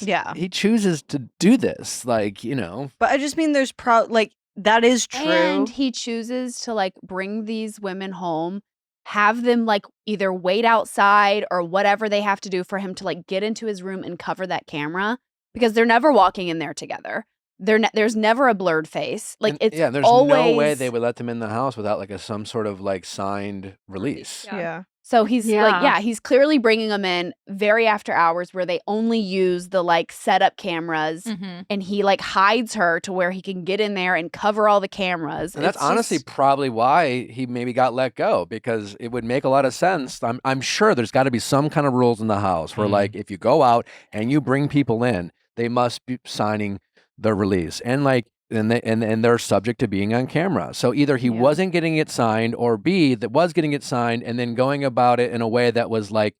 Yeah. He chooses to do this like, you know. But I just mean there's like that is true. And he chooses to like bring these women home, have them like either wait outside or whatever they have to do for him to like get into his room and cover that camera because they're never walking in there together. There's never a blurred face. Like And, it's yeah, there's always no way they would let them in the house without like some sort of like signed release. Yeah. Yeah. So he's like, Yeah. yeah, he's clearly bringing them in very after hours where they only use the like setup cameras Mm-hmm. and he like hides her to where he can get in there and cover all the cameras. And that's It's honestly just- probably why he maybe got let go because it would make a lot of sense. I'm sure there's got to be some kind of rules in the house where Mhm. like if you go out and you bring people in, they must be signing the release and like and they're subject to being on camera. So either he Yeah. wasn't getting it signed or B that was getting it signed and then going about it in a way that was like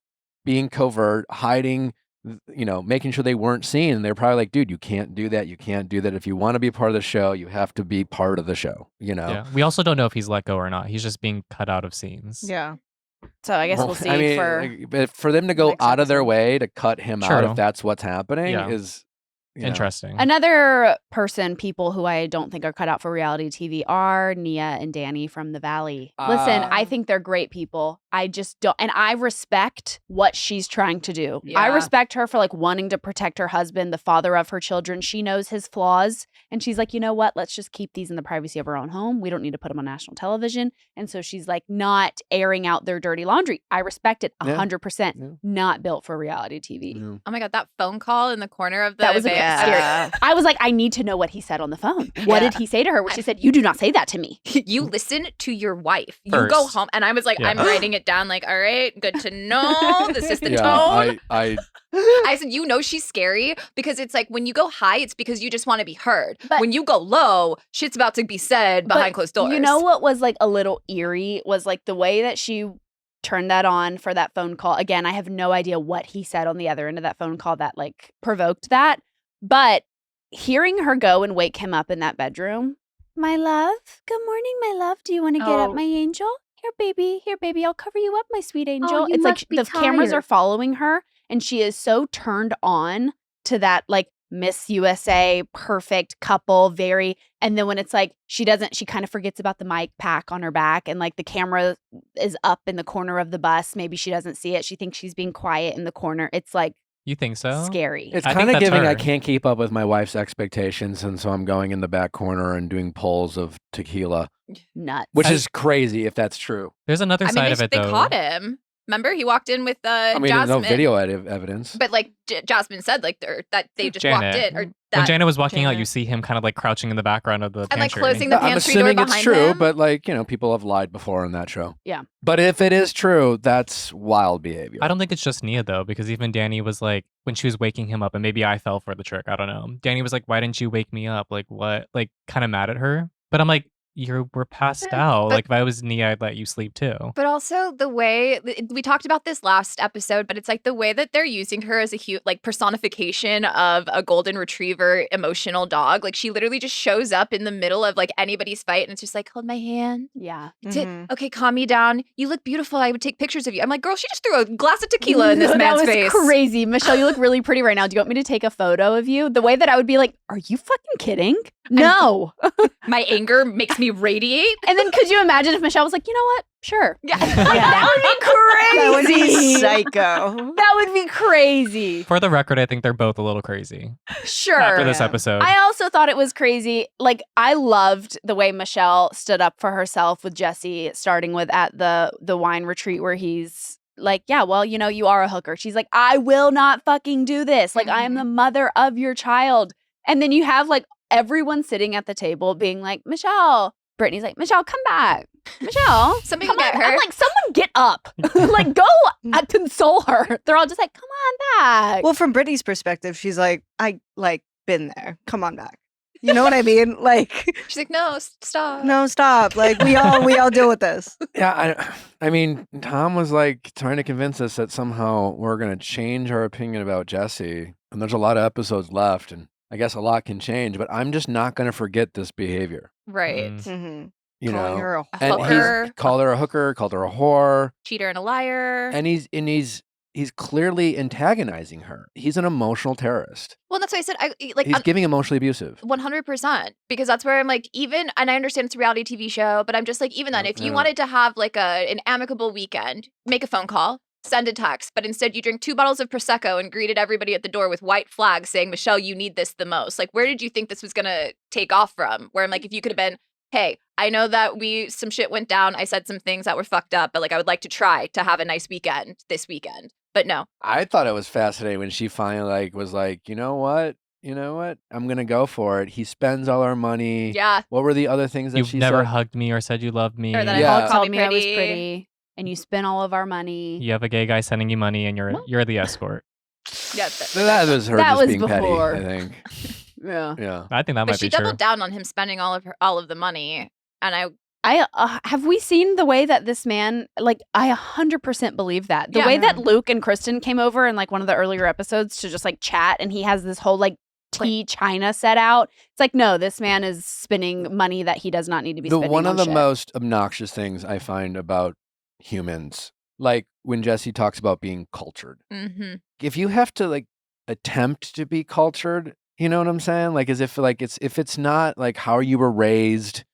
being covert, hiding, you know, making sure they weren't seen. And they're probably like, dude, you can't do that. You can't do that. If you want to be part of the show, you have to be part of the show, you know? Yeah. We also don't know if he's let go or not. He's just being cut out of scenes. Yeah. So I guess we'll see I mean, for like, but for them to go next out of their episode. way to cut him out True. if that's what's happening Yeah. is you know. Interesting. another people who I don't think are cut out for reality TV are Nia and Danny from The Valley. Listen, I think they're great people. I just don't, and I respect what she's trying to do. I Yeah. respect her for like wanting to protect her husband, the father of her children. She knows his flaws, and she's like, you know what? Let's just keep these in the privacy of our own home. We don't need to put them on national television. And so she's like not airing out their dirty laundry. I respect it Yeah. 100%. Yeah. Not built for reality TV. Yeah. Oh my God, that phone call in the corner of the That was a bit van. scary. I was like, I need to know what he said on the phone. What did he say to her? Where she said, "You do not say that to me." You listen to your wife. You go First. home. And I was like, Yeah. I'm writing it it down like, all right, good to know. This is the Yeah, tone. I said, she's scary because it's like when you go high, it's because you just want to be heard. But- when you go low, shit's about to be said behind closed doors. You know what was like a little eerie was like the way that she turned that on for that phone call. Again, I have no idea what he said on the other end of that phone call that like provoked that. But hearing her go and wake him up in that bedroom, my love, good morning, my love. Do you want to get up, my angel? Here, baby, I'll cover you up, my sweet angel. you It's like must be the cameras tired. are following her and she is so turned on to that like Miss USA, perfect couple, and then when it's like she kind of forgets about the mic pack on her back and like the camera is up in the corner of the bus. Maybe she doesn't see it. She thinks she's being quiet in the corner. It's like You think so? scary. It's I kind think of that's giving I her. can't keep up with my wife's expectations, and so I'm going in the back corner and doing pulls of tequila, Nuts. which is crazy if that's true. There's another side of it, they though. caught him. Remember, he walked in with I mean, Jasmine. there's no video evidence. But like Jasmine said, like that they just Janet. walked in, or When that, Janet was walking out, Janet. you see him kind of like crouching in the background of the and pantry. like closing the I'm pantry door assuming behind it's true, him. but like, people have lied before on that show. Yeah. But if it is true, that's wild behavior. I don't think it's just Nia, though, because even Danny was like, when she was waking him up, and maybe I fell for the trick, I don't know. Danny was like, why didn't you wake me up? Like, what? Like, kind of mad at her. But I'm like, we're passed out. But- Like, if I was Nia, I'd let you sleep too. But also the way we talked about this last episode, but it's like the way that they're using her as a like personification of a golden retriever emotional dog. Like she literally just shows up in the middle of like anybody's fight and it's just like, hold my hand. Yeah. Okay, calm me down. You look beautiful. I would take pictures of you. I'm like, girl, she just threw a glass of tequila in this No, man's that was face. crazy. Michelle, you look really pretty right now. Do you want me to take a photo of you? The way that I would be like, are you fucking kidding? No. My anger makes me radiate. And then could you imagine if Michelle was like, you know what? Sure. Yeah. That would be crazy. That would be psycho. That would be crazy. For the record, I think they're both a little crazy Sure. after this Yeah. episode. I also thought it was crazy. Like, I loved the way Michelle stood up for herself with Jessi, starting with at the wine retreat where he's like, yeah, well, you are a hooker. She's like, I will not fucking do this. Like, I am the mother of your child. And then you have like everyone sitting at the table being like, Michelle. Brittany's like, Michelle, come back. Michelle, Somebody come get on. her. I'm like, someone get up. Like, go console her. They're all just like, come on back. Well, from Brittany's perspective, she's like, I like been there. Come on back. You know what I mean? Like, She's like, no, stop. no, stop. Like we all deal with this. Yeah, I mean, Tom was like trying to convince us that somehow we're going to change our opinion about Jessi. And there's a lot of episodes left, and I guess a lot can change, but I'm just not going to forget this behavior. Right. Mm. Mm-hmm. You Calling know, her a and hooker. he's called her a hooker, called her a whore, Cheater and a liar. and he's clearly antagonizing her. He's an emotional terrorist. Well, that's why I said, like, He's giving emotionally abusive. 100%, because that's where I'm like, even, and I understand it's a reality TV show, but I'm just like, even then, if you Yeah. wanted to have like an amicable weekend, make a phone call, send a text, but instead you drink 2 bottles of Prosecco and greeted everybody at the door with white flags saying, Michelle, you need this the most. Like, where did you think this was going to take off from? Where I'm like, if you could have been, hey, I know that some shit went down. I said some things that were fucked up, but like, I would like to try to have a nice weekend this weekend. But no. I thought it was fascinating when she finally was like, you know what? I'm going to go for it. He spends all our money. Yeah. What were the other things that You've she never said? hugged me or said you loved me. Or that Yeah. I Called called me I was pretty. And you spent all of our money. You have a gay guy sending you money, and you're the escort. Yeah. That was her That just was being before. petty, I think. Yeah. Yeah. I think that But might she be true. doubled down on him spending all of the money. And I have we seen the way that this man, like, I 100% believe that. The Yeah. way that Luke and Kristen came over in like one of the earlier episodes to just like chat, and he has this whole like tea china set out. It's like, no, this man is spending money that he does not need to be spending One on of the shit. most obnoxious things I find about humans, like when Jessi talks about being cultured. mhm. If you have to like attempt to be cultured, you know what I'm saying? Like as if like if it's not like how you were raised,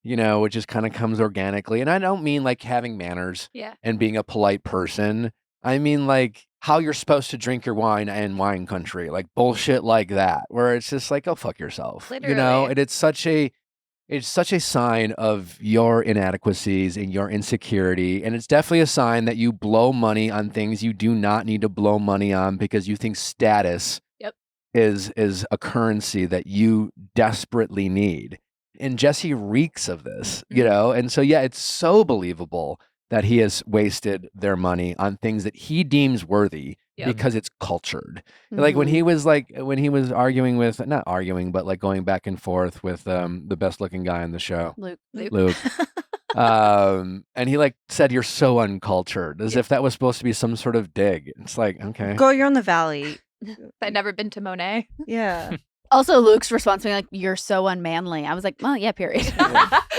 it just kind of comes organically. And I don't mean like having manners Yeah. and being a polite person. I mean like how you're supposed to drink your wine in wine country, like bullshit like that, where it's just like, oh, fuck yourself. Literally. And it's such a sign of your inadequacies and your insecurity. And it's definitely a sign that you blow money on things you do not need to blow money on because you think status Yep. is a currency that you desperately need. And Jessi reeks of this, Mhm. And so, yeah, it's so believable that he has wasted their money on things that he deems worthy Yep. because it's cultured. Like when he was arguing with, not arguing, but like going back and forth with the best looking guy on the show, Luke. And he like said, "You're so uncultured," as if that was supposed to be some sort of dig. It's like, okay. Girl, you're on the valley. I'd never been to Monet. Yeah. Also, Luke's response being like, "You're so unmanly." I was like, "Well, yeah, period."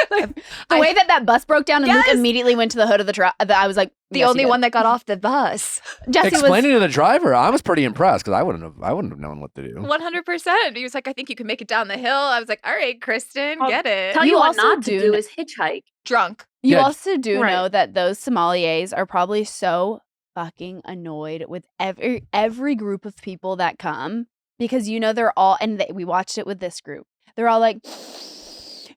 Like, the way that bus broke down and Luke immediately went to the hood of the truck, I was like, The only one that got off the bus. Jessi Explaining to the driver, I was pretty impressed because I wouldn't have known what to do. 100%. He was like, I think you can make it down the hill. I was like, all right, Kristen, get it. Tell you You what also not to do do is hitchhike. Drunk. You Yeah. also do Right. know that those sommeliers are probably so fucking annoyed with every group of people that come because they're all, and we watched it with this group. They're all like,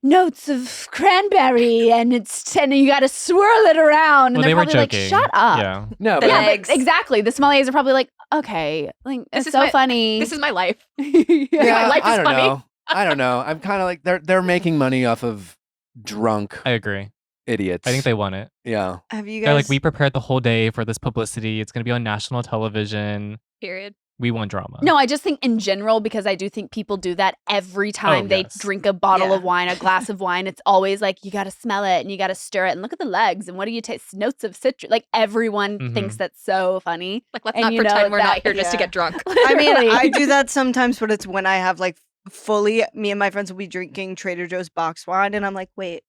notes of cranberry, and you got to swirl it around, and Well, they're they were probably like, joking. shut up. Yeah. No, The but Yeah, legs. but exactly. The sommeliers are probably like, okay, like This it's is so my- funny. This is my life. Yeah. My life is funny. know. I don't know. I'm kind of like they're making money off of drunk I agree. idiots. I think they want it. Yeah. Have you They're guys? like, we prepared the whole day for this publicity. It's going to be on national television. Period. We want drama. No, I just think in general, because I do think people do that every time they yes. drink a bottle Yeah. of wine, a glass of wine. It's always like, you got to smell it and you got to stir it and look at the legs and what do you taste? Notes of citrus. Like everyone thinks that's so funny. Like, let's And not you know pretend we're not that- here just to yeah. get drunk. I mean, Literally. I do that sometimes, but it's when I have like fully, me and my friends will be drinking Trader Joe's box wine, and I'm like, wait,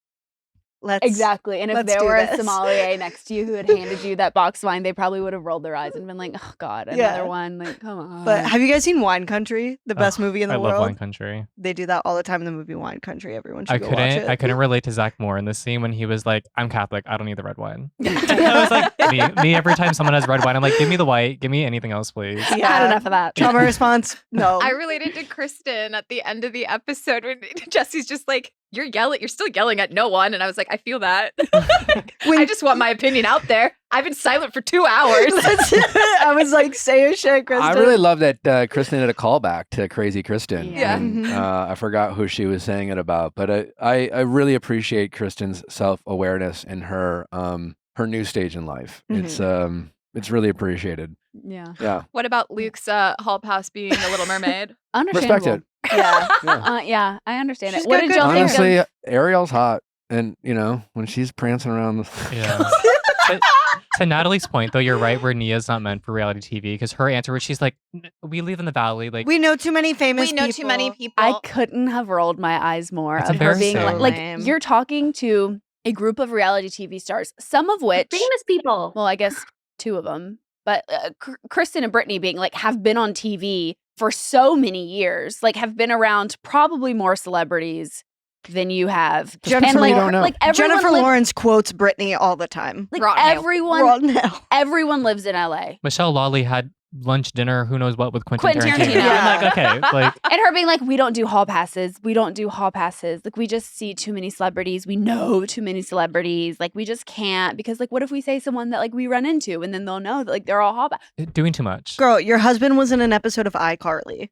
let's Exactly. And if let's there do were a this. sommelier next to you who had handed you that box wine, they probably would have rolled their eyes and been like, oh, God, another Yeah. one. Like, come on. But have you guys seen Wine Country, the best Ugh, movie in the I world? love Wine Country. They do that all the time in the movie Wine Country. Everyone should I go watch it. couldn't relate to Zach Moore in the scene when he was like, I'm Catholic, I don't need the red wine. I was like, me every time someone has red wine, I'm like, give me the white, give me anything else, please. I had enough of that. Trauma response? No. I related to Kristen at the end of the episode when Jesse's just like, you're still yelling at no one. And I was like, I feel that. I just want my opinion out there. I've been silent for 2 hours. I was like, say your shit, Kristen. I really love that Kristen did a callback to Crazy Kristen. Yeah. And, Mhm. I forgot who she was saying it about, but I really appreciate Kristen's self-awareness and her new stage in life. It's really appreciated. Yeah. Yeah. What about Luke's hall pass being the Little Mermaid? Understandable. Respect it. Yeah. Yeah. Yeah, I understand She's it. What got did good y'all think Honestly, of? Ariel's hot, and when she's prancing around the Yeah. To Natalie's point, though, you're right where Nia's not meant for reality TV because her answer was she's like, we live in the valley. Like, We know too many famous We know people. too many people. I couldn't have rolled my eyes more It's of her being embarrassing. like Lame. you're talking to a group of reality TV stars, some of which, Famous people. well, I guess 2 of them, but Kristen and Brittany being like have been on TV for so many years, like have been around probably more celebrities than you have. Jennifer and like, don't know. like everyone Jennifer lives- Lawrence quotes Britney all the time. like Rotten Hale. everyone lives in LA. Michelle Lawley had lunch, dinner, who knows what with Quentin Quentin Tarantino. Tarantino. I'm like, okay, like, And her being like, we don't do hall passes. We don't do hall passes. Like, we just see too many celebrities. We know too many celebrities. Like, we just can't. Because, like, what if we say someone that, like, we run into and then they'll know that, like, they're all hall pass. doing too much. Girl, your husband was in an episode of iCarly.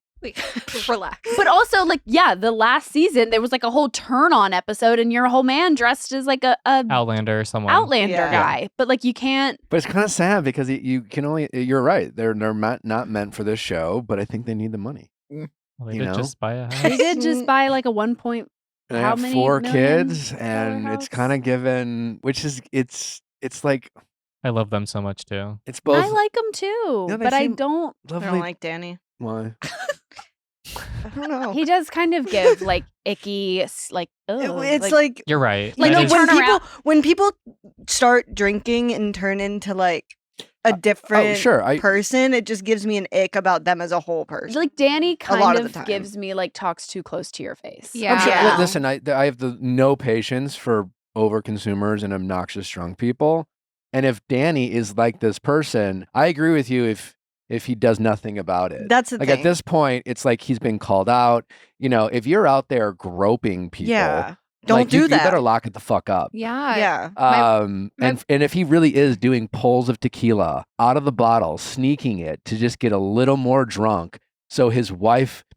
Relax. But also, like, yeah, the last season, there was, like, a whole turn-on episode and your whole man dressed as, like, a Outlander, someone. Outlander Yeah. guy. But, like, you can't. But it's kind of sad because you can only. You're right. They're not meant for this show, but I think they need the money. Well, they you did know? just buy a house. They did just buy, like, a 1 point. And I How have many 4 million kids, dollar and it's house? kind of given, which is it's like I love them so much too. it's both. I like them, too. Yeah, they but I seem don't. I lovely. don't like Danny. Why? I don't know. He does kind of give, like, icky, like, ugh. It's like You're right. Like, you That know, is- turn when people start drinking and turn into like a different Oh, sure. person, it just gives me an ick about them as a whole person. Like Danny A lot kind of the of time. gives me like talks too close to your face. Yeah. Sure. Yeah. Listen, I have no patience for over consumers and obnoxious drunk people. And if Danny is like this person, I agree with you if he does nothing about it. That's the like thing. at this point, it's like he's been called out. If you're out there groping people, yeah, don't like, do you that. better lock it the fuck up. Yeah. yeah, My- And if he really is doing pulls of tequila out of the bottle, sneaking it to just get a little more drunk, So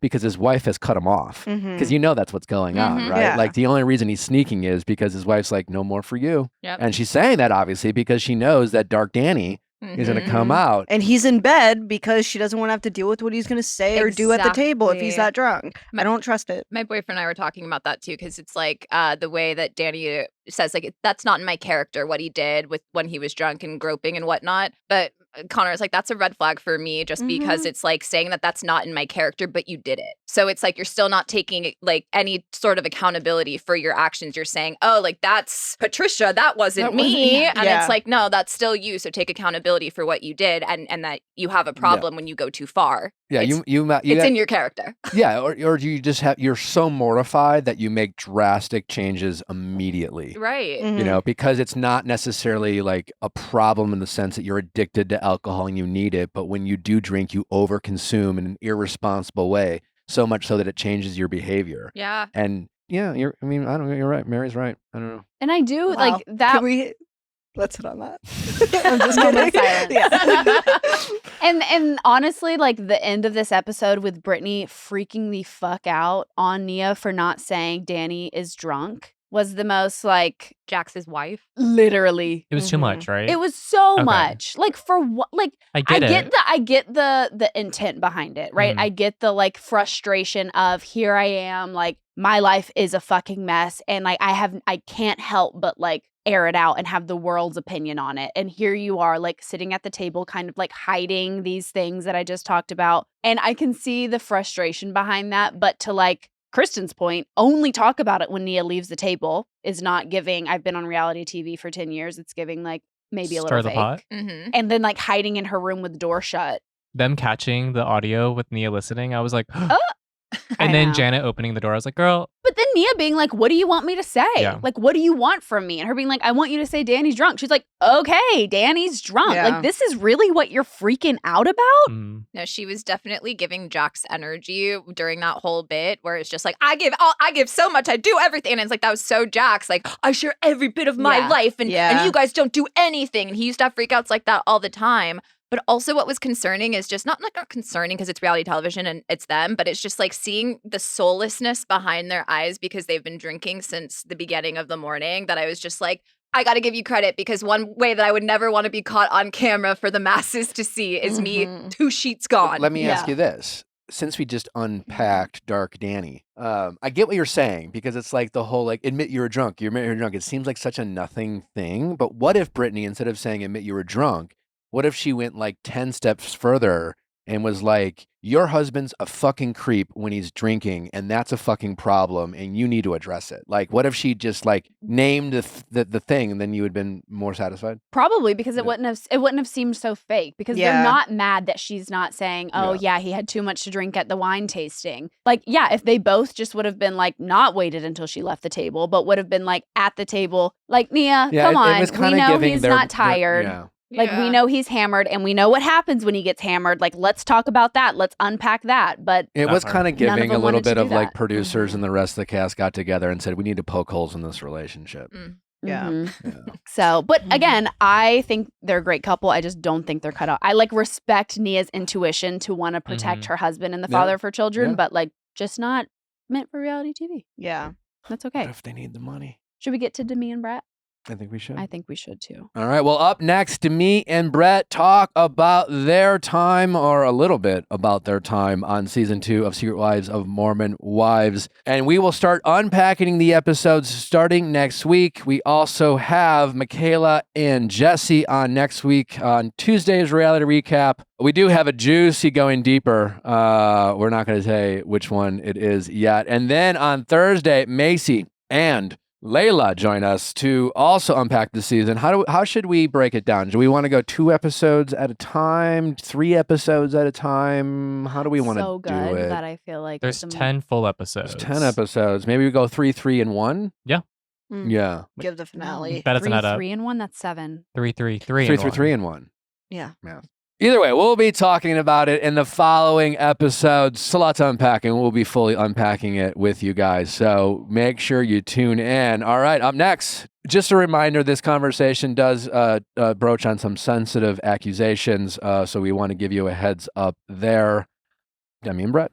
because his wife has cut him off. Because that's what's going on, right? Yeah. Like the only reason he's sneaking is because his wife's like, no more for you. Yep. And she's saying that obviously because she knows that Dark Danny is going to come out. And he's in bed because she doesn't want to have to deal with what he's going to say or do at the table if he's that drunk. I don't trust it. My boyfriend and I were talking about that too, because it's like the way that Danny says, like, that's not in my character, what he did when he was drunk and groping and whatnot. But Connor's like, that's a red flag for me just because it's like saying that that's not in my character, but you did it. So it's like you're still not taking like any sort of accountability for your actions. You're saying, oh, like that's Patricia, that wasn't me. And it's like, no, that's still you. So take accountability for what you did and that you have a problem when you go too far. Yeah, it's in your character. Yeah, or you just you're so mortified that you make drastic changes immediately. Right. You know, because it's not necessarily like a problem in the sense that you're addicted to alcohol and you need it, but when you do drink, you overconsume in an irresponsible way, so much so that it changes your behavior. Yeah. And I don't know, you're right. Mary's right. I don't know. And I do like that. Let's hit on that. I'm just Moment kidding. of silence. Yeah. And honestly, like the end of this episode with Brittany freaking the fuck out on Nia for not saying Danny is drunk was the most like Jax's wife. Literally. It was too much, right? It was so much. Like for what? Like I get the intent behind it, right? I get the like frustration of here I am, like my life is a fucking mess, and like I can't help but like air it out and have the world's opinion on it. And here you are like sitting at the table kind of like hiding these things that I just talked about. And I can see the frustration behind that. But to like Kristen's point, only talk about it when Nia leaves the table is not giving, I've been on reality TV for 10 years. It's giving like maybe a little Stir the fake. pot. And then like hiding in her room with the door shut. Them catching the audio with Nia listening, I was like, and then Janet opening the door, I was like, girl. But then Nia being like, what do you want me to say? Yeah. Like, what do you want from me? And her being like, I want you to say Danny's drunk. She's like, okay, Danny's drunk. Yeah. Like, this is really what you're freaking out about? No, she was definitely giving Jax energy during that whole bit where it's just like, I give so much, I do everything. And it's like, that was so Jax. Like, I share every bit of my life and you guys don't do anything. And he used to have freakouts like that all the time. But also what was concerning is just not concerning because it's reality television and it's them, but it's just like seeing the soullessness behind their eyes because they've been drinking since the beginning of the morning, that I was just like, I got to give you credit, because one way that I would never want to be caught on camera for the masses to see is me 2 sheets gone. Let me ask you this. Since we just unpacked Dark Danny, I get what you're saying, because it's like the whole, like, admit you were drunk. You admit you're drunk. It seems like such a nothing thing. But what if Brittany, instead of saying admit you were drunk, what if she went like 10 steps further and was like, your husband's a fucking creep when he's drinking, and that's a fucking problem, and you need to address it? Like, what if she just like named the thing, and then you would have been more satisfied? Probably, because it wouldn't have seemed so fake, because they're not mad that she's not saying, oh yeah, he had too much to drink at the wine tasting. Like, yeah, if they both just would have been like not waited until she left the table, but would have been like at the table, like, Nia, come on, we know he's not tired. Like, we know he's hammered, and we know what happens when he gets hammered. Like, let's talk about that. Let's unpack that. But it was kind of giving a little bit of like producers and the rest of the cast got together and said, we need to poke holes in this relationship. Yeah. So, but again, I think they're a great couple. I just don't think they're cut out. I like respect Nia's intuition to want to protect her husband and the father of her children, but like just not meant for reality TV. Yeah. That's okay. What if they need the money? Should we get to Demi and Bret? I think we should. I think we should too. All right. Well, up next, Demi and Bret talk about their time, or a little bit about their time on season 2 of Secret Wives of Mormon Wives. And we will start unpacking the episodes starting next week. We also have Michaela and Jessi on next week on Tuesday's reality recap. We do have a juicy going deeper. We're not going to say which one it is yet. And then on Thursday, Macy and Layla join us to also unpack the season. How should we break it down? Do we want to go 2 episodes at a time, 3 episodes at a time? How do we want to do it? That I feel like there's 10 full episodes. There's 10 episodes. Maybe we go 3, 3, and 1. Yeah. Yeah. Give the finale. That is not up. 3 and 1. That's 7. 3, 3, 3, 3, and 3, 1. 3, and 1. Yeah. Either way, we'll be talking about it in the following episodes. It's a lot to unpack, and we'll be fully unpacking it with you guys. So make sure you tune in. All right, up next, just a reminder, this conversation does broach on some sensitive accusations, so we want to give you a heads up there. Demi and Bret.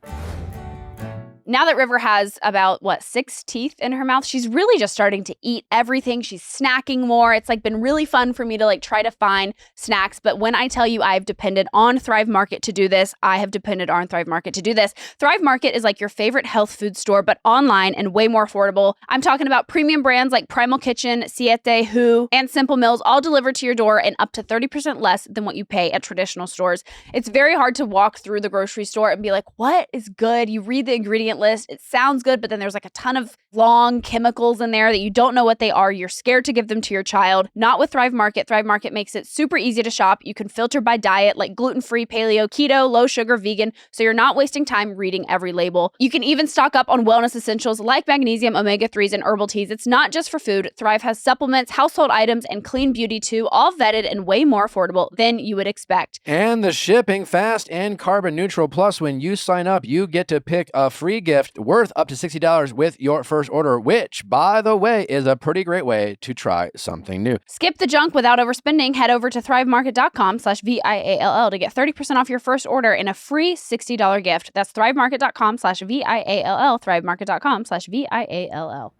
Now that River has about, 6 teeth in her mouth, she's really just starting to eat everything. She's snacking more. It's been really fun for me to try to find snacks. But when I tell you I've depended on Thrive Market to do this, I have depended on Thrive Market to do this. Thrive Market is your favorite health food store, but online and way more affordable. I'm talking about premium brands like Primal Kitchen, Siete, Who, and Simple Mills, all delivered to your door and up to 30% less than what you pay at traditional stores. It's very hard to walk through the grocery store and be like, what is good? You read the ingredient list. It sounds good, but then there's a ton of long chemicals in there that you don't know what they are. You're scared to give them to your child. Not with Thrive Market. Thrive Market makes it super easy to shop. You can filter by diet, like gluten-free, paleo, keto, low sugar, vegan, so you're not wasting time reading every label. You can even stock up on wellness essentials like magnesium, omega-3s, and herbal teas. It's not just for food. Thrive has supplements, household items, and clean beauty too, all vetted and way more affordable than you would expect. And the shipping fast and carbon neutral. Plus, when you sign up, you get to pick a free gift worth up to $60 with your first order, which, by the way, is a pretty great way to try something new. Skip the junk without overspending. Head over to thrivemarket.com/VIALL to get 30% off your first order and a free $60 gift. That's thrivemarket.com/VIALL, thrivemarket.com/VIALL.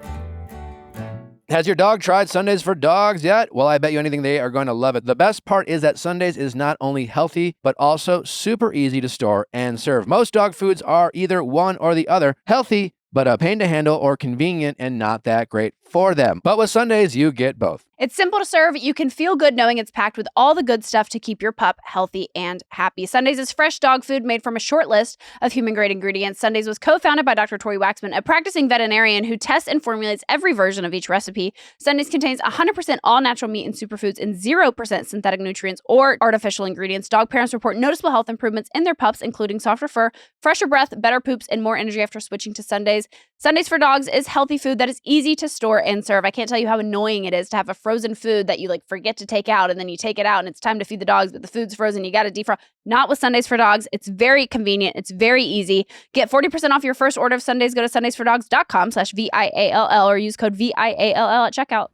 Has your dog tried Sundays for Dogs yet? Well, I bet you anything they are going to love it. The best part is that Sundays is not only healthy, but also super easy to store and serve. Most dog foods are either one or the other, healthy, but a pain to handle, or convenient and not that great for them. But with Sundays, you get both. It's simple to serve. You can feel good knowing it's packed with all the good stuff to keep your pup healthy and happy. Sundays is fresh dog food made from a short list of human-grade ingredients. Sundays was co-founded by Dr. Tori Waxman, a practicing veterinarian who tests and formulates every version of each recipe. Sundays contains 100% all-natural meat and superfoods and 0% synthetic nutrients or artificial ingredients. Dog parents report noticeable health improvements in their pups, including softer fur, fresher breath, better poops, and more energy after switching to Sundays. Sundays for Dogs is healthy food that is easy to store and serve. I can't tell you how annoying it is to have a frozen food that you forget to take out, and then you take it out and it's time to feed the dogs, but the food's frozen. You got to defrost. Not with Sundays for Dogs. It's very convenient. It's very easy. Get 40% off your first order of Sundays. Go to sundaysfordogs.com/VIALL or use code VIALL at checkout.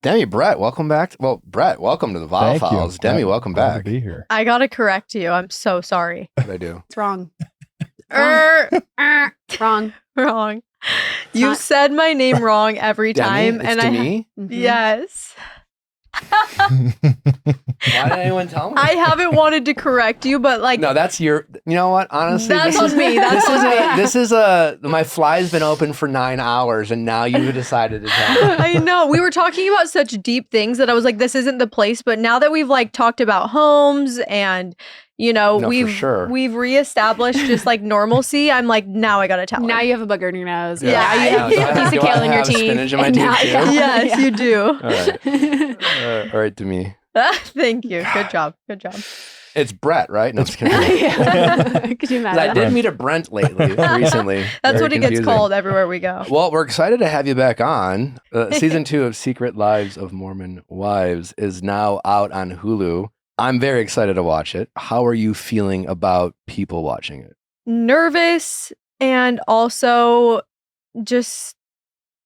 Demi, Bret, welcome back. Well, Bret, welcome to the Viall Files. Demi, welcome Glad back. to be here. I gotta correct you. I'm so sorry. What did I do? It's wrong. Wrong. Wrong. You not- said my name wrong every Demi, time, it's and Demi? yes, Why did anyone tell me? I haven't wanted to correct you, but No, that's your. You know what? Honestly, that's this on me. That's on me. This is my fly's been open for 9 hours, and now you decided to tell me. I know. We were talking about such deep things that I was like, this isn't the place. But now that we've talked about homes and No, for we've sure. reestablished just normalcy, I'm like, now I gotta tell Now him. you have a booger in your nose. Yeah. Now you have Do I a piece of do I kale in your have teeth. spinach in my and teeth now- too? Yes, yeah. you do. All right. All right, Demi. Thank you. Good job. Good job. It's Bret, right? No, I'm just kidding. Yeah. Could you 'Cause imagine? I did meet a Brent recently. That's Very what it gets confusing. called everywhere we go. Well, we're excited to have you back on. Season 2 of Secret Lives of Mormon Wives is now out on Hulu. I'm very excited to watch it. How are you feeling about people watching it? Nervous and also just,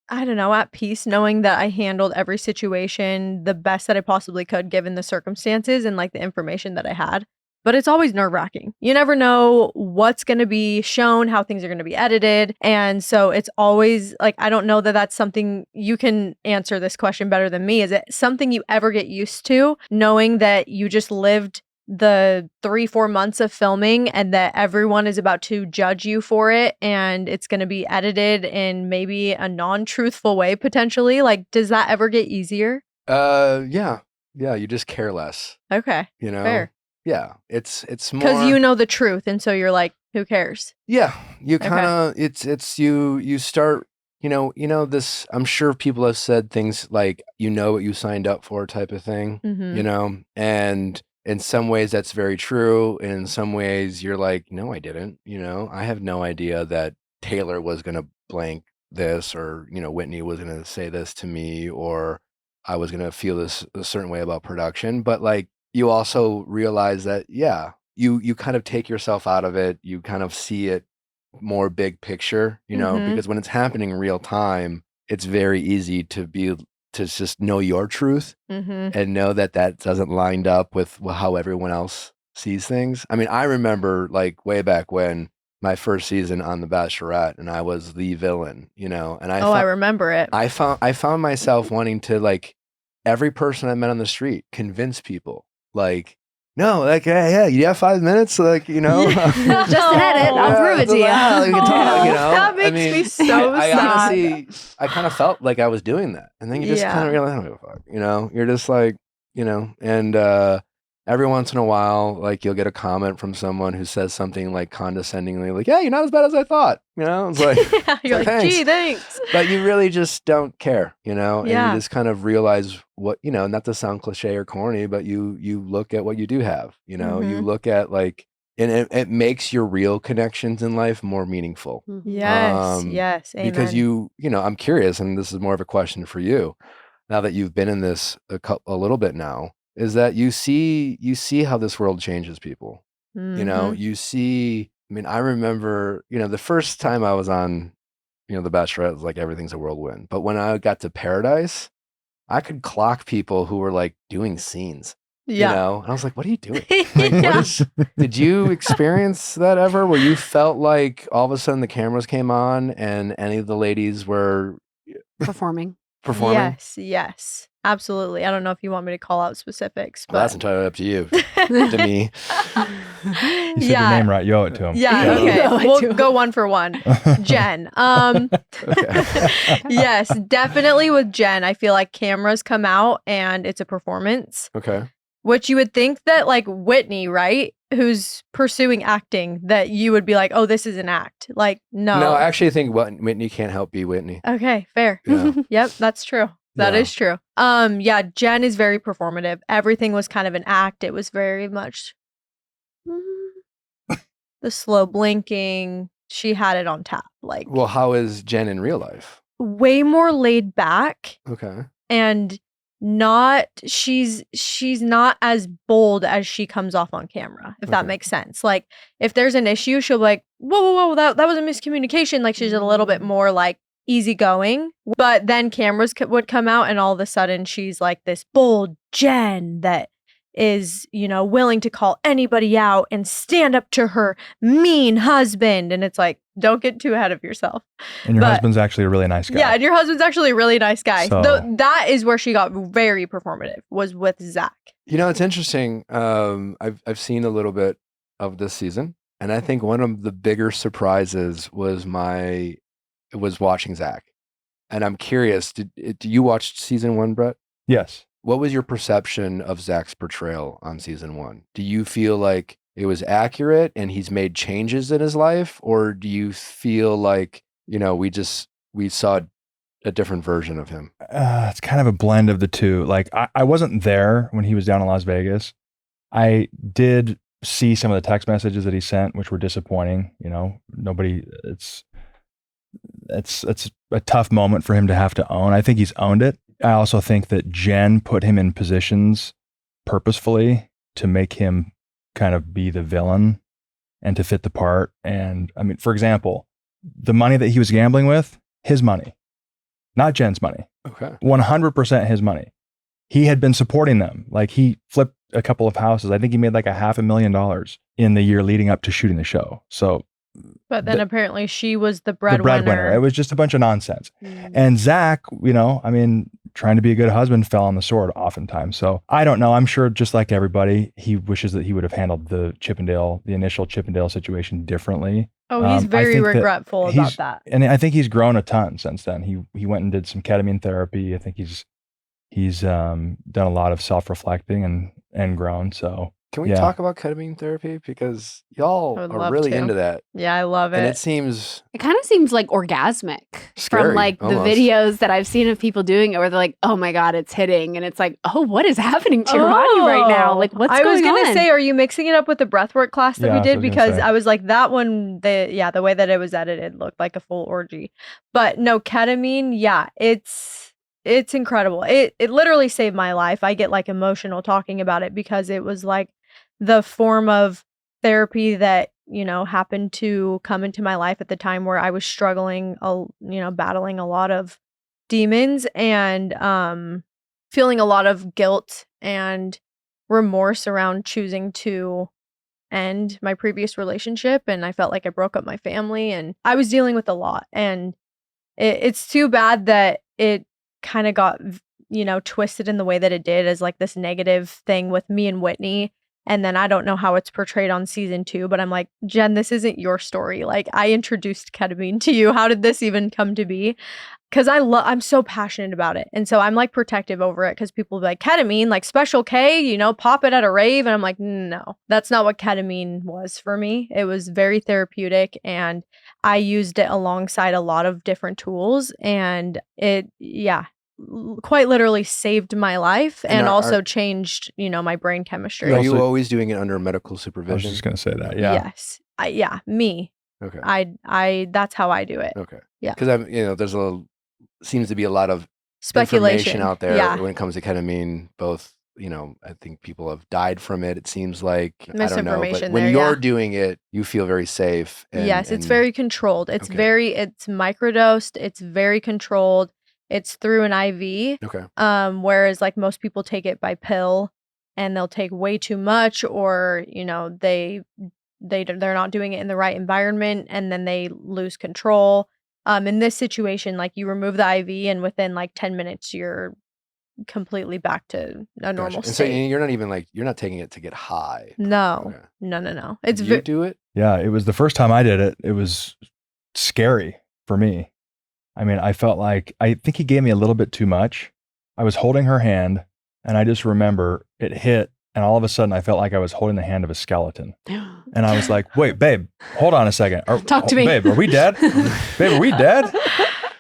I don't know, at peace, knowing that I handled every situation the best that I possibly could given the circumstances and the information that I had. But it's always nerve-wracking. You never know what's going to be shown, how things are going to be edited. And so it's always I don't know that that's something you can answer this question better than me. Is it something you ever get used to, knowing that you just lived the 3-4 months of filming and that everyone is about to judge you for it and it's going to be edited in maybe a non-truthful way potentially? Does that ever get easier? Yeah, you just care less. Okay, fair. Yeah, it's more Because you know the truth, and so you're like, who cares? Yeah, you kind of it's you start this. I'm sure people have said things like what you signed up for type of thing. Mhm. And in some ways that's very true. And in some ways you're like, no, I didn't. I have no idea that Taylor was gonna blank this, or Whitney was gonna say this to me, or I was gonna feel this a certain way about production. But you also realize that, you kind of take yourself out of it. You kind of see it more big picture, Mhm. because when it's happening in real time, it's very easy to just know your truth Mhm. and know that that doesn't line up with how everyone else sees things. I mean, I remember like way back when my first season on The Bachelorette, and I was the villain, you know, and I remember it. I found myself wanting to, like, every person I met on the street, convince people, like, no, like, yeah, you have 5 minutes, like, you know, Just an edit. I'll prove it to you. We can talk, you know. That makes me so I sad. honestly, I kind of felt like I was doing that, and then you just kind of realize, I don't give a fuck, you know. You're just like, you know, and every once in a while, like, you'll get a comment from someone who says something like condescendingly, like, yeah, you're not as bad as I thought, you know. It's like, You're like, gee, thanks. but you really just don't care, you know, and Yeah. you just kind of realize what, you know, not to sound cliche or corny, but you look at what you do have, you know, you look at, like, and it makes your real connections in life more meaningful. Yes, yes, amen. Because you know, I'm curious, and this is more of a question for you, now that you've been in this a little bit now, is that you see how this world changes people. You know, you see, I mean, I remember, you know, the first time I was on, you know, The Bachelorette, was like everything's a whirlwind. But when I got to Paradise, I could clock people who were like doing scenes. Yeah. You know, and I was like, what are you doing? Like, did you experience that ever, where you felt like all of a sudden the cameras came on and any of the ladies were Performing. Yes, absolutely. I don't know if you want me to call out specifics, but Well, that's entirely up to you, Demi. You said your name right. You owe it to him. Yeah, okay. We'll go one for one. Jen. Yes, definitely with Jen, I feel like cameras come out and it's a performance. Okay. Which you would think that, like, Whitney, right, who's pursuing acting, that you would be like, oh, this is an act. Like, no. No, I actually think Whitney can't help be Whitney. Okay, fair. Yeah. Yep, that's true. That is true. Yeah, Jen is very performative. Everything was kind of an act. It was very much the slow blinking. She had it on tap. Like, Well, how is Jen in real life? way more laid back Okay. and she's not as bold as she comes off on camera, if that Okay. makes sense. Like, if there's an issue, she'll be like, whoa, that was a miscommunication. Like, she's a little bit more like easygoing, but then cameras would come out and all of a sudden she's like this bold Jen that is, you know, willing to call anybody out and stand up to her mean husband. And it's like, don't get too ahead of yourself. And your But- husband's actually a really nice guy. Yeah, and your husband's actually a really nice guy. So- That is where she got very performative, was with Zach. You know, it's interesting. I've seen a little bit of this season, and I think one of the bigger surprises was watching Zach. And I'm curious, do you watch season 1, Bret? Yes. What was your perception of Zach's portrayal on season 1? Do you feel like it was accurate and he's made changes in his life? Or do you feel like, you know, we saw a different version of him? It's kind of a blend of the two. Like, I wasn't there when he was down in Las Vegas. I did see some of the text messages that he sent, which were disappointing. You know, it's a tough moment for him to have to own. I think he's owned it. I also think that Jen put him in positions purposefully to make him kind of be the villain and to fit the part. And I mean, for example, the money that he was gambling with, his money, not Jen's money. Okay. 100% his money. He had been supporting them. Like, he flipped a couple of houses. I think he made like $500,000 in the year leading up to shooting the show. So, But then apparently she was the the breadwinner. breadwinner. It was just a bunch of nonsense. And Zach, you know, I mean, trying to be a good husband fell on the sword oftentimes. So I don't know. I'm sure, just like everybody, he wishes that he would have handled the initial Chippendale situation differently. Oh, he's I very think that regretful about that. And I think he's grown a ton since then. He went and did some ketamine therapy. I think he's done a lot of self-reflecting and grown. So Can we talk about ketamine therapy? Because y'all I would are love really to. into that. Yeah, I love And it. it seems It kind of seems like orgasmic Scary, from like the almost. videos that I've seen of people doing it, where they're like, "Oh my god, it's hitting," and it's like, "Oh, what is happening to your body right now? Like, what's I was going gonna on?" say, are you mixing it up with the breathwork class that Yeah, we that's what I did? was gonna Because say. I was like, that one, the way that it was edited looked like a full orgy. But no, ketamine, yeah, it's incredible. It literally saved my life. I get like emotional talking about it because it was like the form of therapy that, you know, happened to come into my life at the time where I was struggling, battling a lot of demons and feeling a lot of guilt and remorse around choosing to end my previous relationship, and I felt like I broke up my family, and I was dealing with a lot. And it's too bad that it kind of got, twisted in the way that it did as like this negative thing with me and Whitney. And then I don't know how it's portrayed on season 2, but I'm like, Jen, this isn't your story. Like, I introduced ketamine to you. How did this even come to be? Because I'm so passionate about it. And so I'm like protective over it, because people be like, ketamine, like Special K, pop it at a rave. And I'm like, no, that's not what ketamine was for me. It was very therapeutic, and I used it alongside a lot of different tools, and it, quite literally saved my life and also changed, my brain chemistry. Are you always doing it under medical supervision? I was just going to say that. Yeah. Yes. Me. Okay. I that's how I do it. Okay. Yeah. Because there's seems to be a lot of speculation information out there when it comes to ketamine. Both, I think people have died from it. It seems like misinformation. I don't know, but when you're doing it, you feel very safe. Yes, it's very controlled. It's it's microdosed. It's very controlled. It's through an IV. Okay. Whereas like most people take it by pill, and they'll take way too much, or they're not doing it in the right environment, and then they lose control. In this situation, like you remove the IV, and within like 10 minutes, you're completely back to a normal state. state. And so you're not even you're not taking it to get high. No, no. Did you do it? Yeah, it was the first time I did it. It was scary for me. I mean, I think he gave me a little bit too much. I was holding her hand, and I just remember it hit, and all of a sudden I felt like I was holding the hand of a skeleton. And I was like, wait, babe, hold on a second. Talk to me. Babe, are we dead? Babe, are we dead?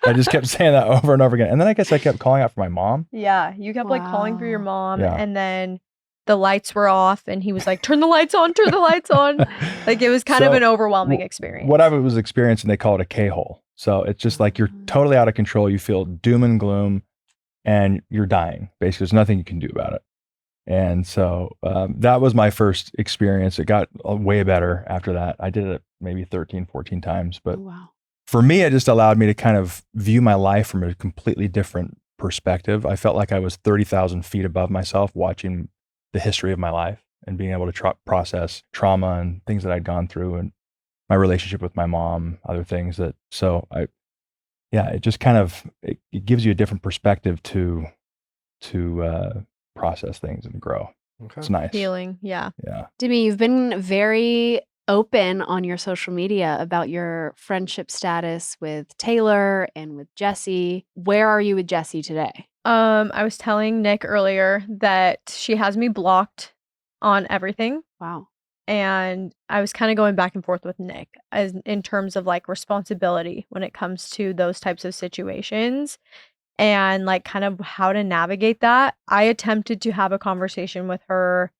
I just kept saying that over and over again. And then I guess I kept calling out for my mom. Yeah, you kept like calling for your mom, and then the lights were off, and he was like, turn the lights on, turn the lights on. Like, it was kind of an overwhelming experience. What I was experiencing, they call it a K-hole. So it's just like you're totally out of control. You feel doom and gloom, and you're dying. Basically, there's nothing you can do about it. And so that was my first experience. It got way better after that. I did it maybe 13, 14 times. But for me, it just allowed me to kind of view my life from a completely different perspective. I felt like I was 30,000 feet above myself, watching the history of my life and being able to process trauma and things that I'd gone through, and my relationship with my mom, other things it just kind of, it gives you a different perspective to process things and grow. Okay. It's nice. Healing. Yeah. Demi, you've been very open on your social media about your friendship status with Taylor and with Jessi. Where are you with Jessi today? I was telling Nick earlier that she has me blocked on everything. Wow. And I was kind of going back and forth with Nick as in terms of like responsibility when it comes to those types of situations, and like kind of how to navigate that. I attempted to have a conversation with her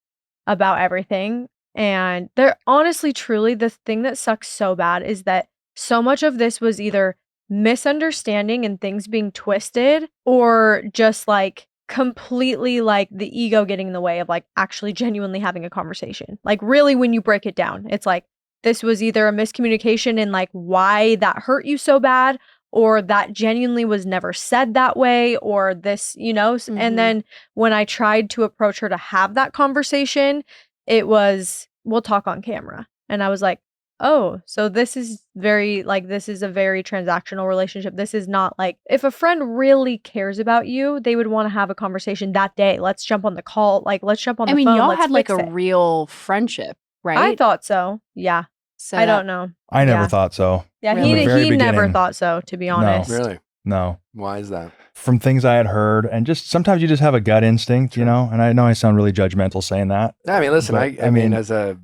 about everything. And honestly, truly, the thing that sucks so bad is that so much of this was either misunderstanding and things being twisted, or just like completely like the ego getting in the way of like actually genuinely having a conversation. Like, really, when you break it down, it's like this was either a miscommunication in like why that hurt you so bad, or that genuinely was never said that way, or this, and then when I tried to approach her to have that conversation, it was, we'll talk on camera. And I was like, oh, so this is a very transactional relationship. This is not like, if a friend really cares about you, they would want to have a conversation that day. Let's jump on the call. Like, let's jump on the phone. I mean, y'all let's had like fix a it. real friendship, right? I thought so. Yeah. So I don't know. I never thought so. Yeah, Really? he never thought so, to be honest. Really? No. Why is that? From things I had heard, and just sometimes you just have a gut instinct, and I know I sound really judgmental saying that. I mean, listen, but, I mean, as a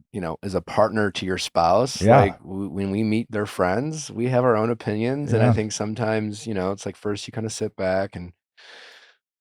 partner to your spouse, like when we meet their friends, we have our own opinions. And I think sometimes, it's like first you kind of sit back and,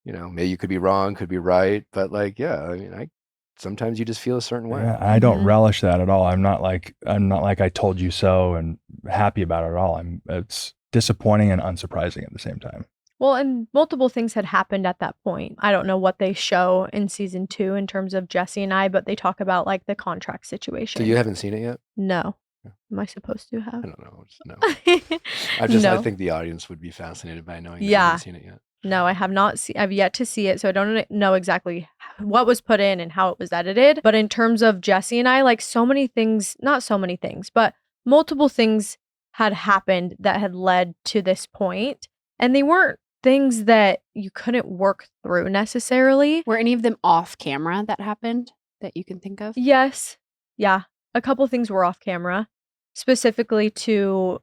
maybe you could be wrong, could be right. But like, I mean, sometimes you just feel a certain way. Yeah, I don't relish that at all. I'm not like I told you so and happy about it at all. It's disappointing and unsurprising at the same time. Well, and multiple things had happened at that point. I don't know what they show in season 2 in terms of Jessi and I, but they talk about like the contract situation. So you haven't seen it yet? No. Am I supposed to have? I don't know. No. I think the audience would be fascinated by knowing that you haven't seen it yet. No, I have not seen. I've yet to see it, so I don't know exactly what was put in and how it was edited. But in terms of Jessi and I, like so many things, not so many things, but multiple things had happened that had led to this point. And they weren't things that you couldn't work through necessarily. Were any of them off camera that happened that you can think of? Yes. Yeah. A couple things were off camera. Specifically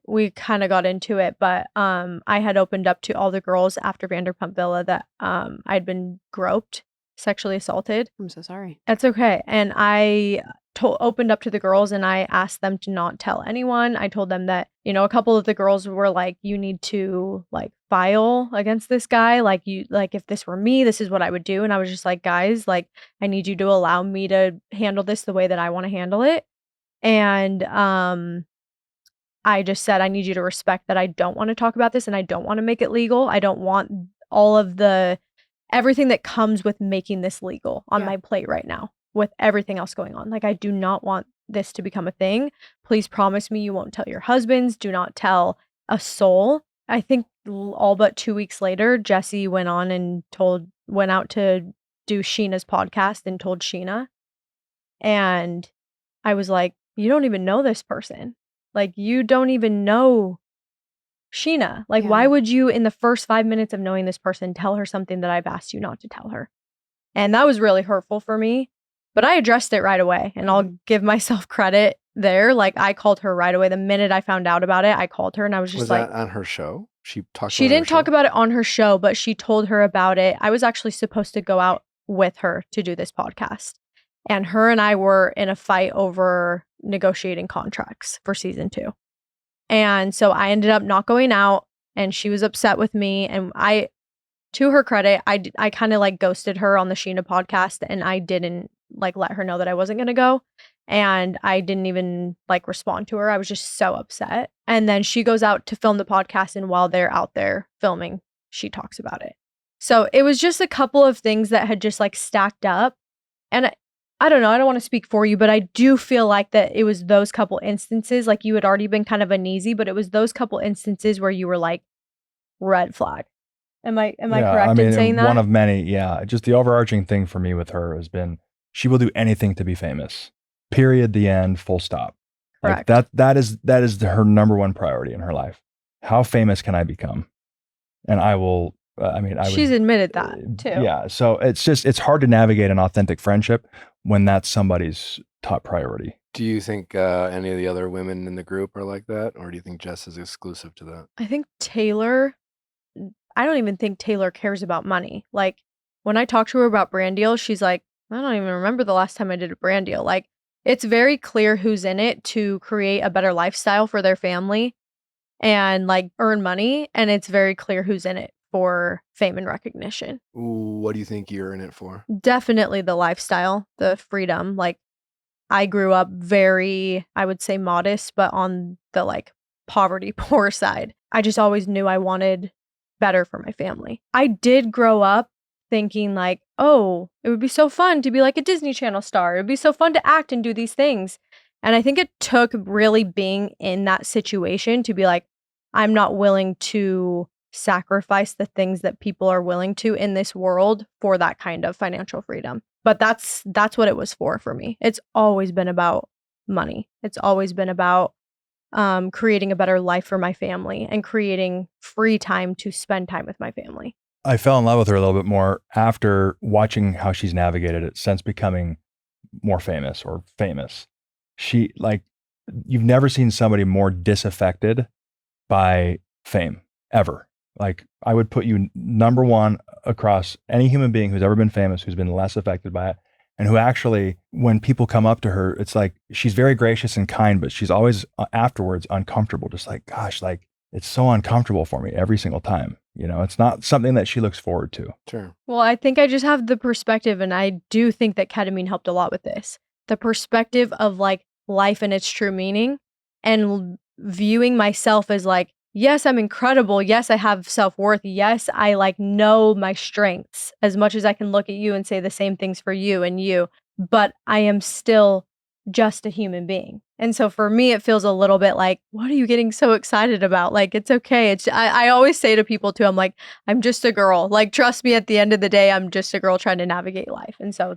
we kind of got into it, but I had opened up to all the girls after Vanderpump Villa that I'd been groped, sexually assaulted. I'm so sorry. That's okay. And I opened up to the girls and I asked them to not tell anyone. I told them that, you know, a couple of the girls were like, you need to like file against this guy. Like if this were me, this is what I would do. And I was just like, guys, like I need you to allow me to handle this the way that I want to handle it. And I just said, I need you to respect that I don't want to talk about this and I don't want to make it legal. I don't want all of everything that comes with making this legal on my plate right now with everything else going on. Like, I do not want this to become a thing. Please promise me you won't tell your husbands. Do not tell a soul. I think all but 2 weeks later, Jessi went out to do Sheena's podcast and told Sheena. And I was like, you don't even know this person. Like, you don't even know Sheena. Like, why would you, in the first 5 minutes of knowing this person, tell her something that I've asked you not to tell her? And that was really hurtful for me. But I addressed it right away. And I'll give myself credit there. Like, I called her right away. The minute I found out about it, I called her and I was just like... Was that on her show? She didn't talk about it on her show, but she told her about it. I was actually supposed to go out with her to do this podcast. And her and I were in a fight over negotiating contracts for season 2. And so I ended up not going out and she was upset with me. And to her credit, I kind of like ghosted her on the Sheena podcast and I didn't like let her know that I wasn't going to go. And I didn't even like respond to her. I was just so upset. And then she goes out to film the podcast. And while they're out there filming, she talks about it. So it was just a couple of things that had just like stacked up. And I don't know, I don't want to speak for you, but I do feel like that it was those couple instances, like you had already been kind of uneasy, but it was those couple instances where you were like, red flag. Am I correct in saying that? One of many, yeah. Just the overarching thing for me with her has been, she will do anything to be famous. Period, the end, full stop. Correct. Like that is her number one priority in her life. How famous can I become? And I will, she's admitted that too. Yeah. So it's hard to navigate an authentic friendship when that's somebody's top priority. Do you think any of the other women in the group are like that? Or do you think Jess is exclusive to that? I think I don't even think Taylor cares about money. Like, when I talk to her about brand deals, she's like, I don't even remember the last time I did a brand deal. Like, it's very clear who's in it to create a better lifestyle for their family and like earn money. And it's very clear who's in it for fame and recognition. What do you think you're in it for? Definitely the lifestyle, the freedom. Like, I grew up very, I would say modest, but on the like poverty poor side. I just always knew I wanted better for my family. I did grow up thinking like, oh, it would be so fun to be like a Disney Channel star. It would be so fun to act and do these things. And I think it took really being in that situation to be like, I'm not willing to sacrifice the things that people are willing to in this world for that kind of financial freedom. But that's what it was for me. It's always been about money. It's always been about creating a better life for my family and creating free time to spend time with my family. I fell in love with her a little bit more after watching how she's navigated it since becoming more famous or famous. She, like, you've never seen somebody more disaffected by fame ever. Like, I would put you number one across any human being who's ever been famous, who's been less affected by it, and who actually, when people come up to her, it's like, she's very gracious and kind, but she's always afterwards uncomfortable. Just like, gosh, like, it's so uncomfortable for me every single time. You know, it's not something that she looks forward to. Sure. Well, I think I just have the perspective, and I do think that ketamine helped a lot with this. The perspective of like life and its true meaning, and viewing myself as like, yes, I'm incredible. Yes, I have self-worth. Yes, I like know my strengths as much as I can look at you and say the same things for you and you, but I am still just a human being. And so for me, it feels a little bit like, what are you getting so excited about? Like, it's okay. I always say to people too, I'm like, I'm just a girl. Like, trust me, at the end of the day, I'm just a girl trying to navigate life. And so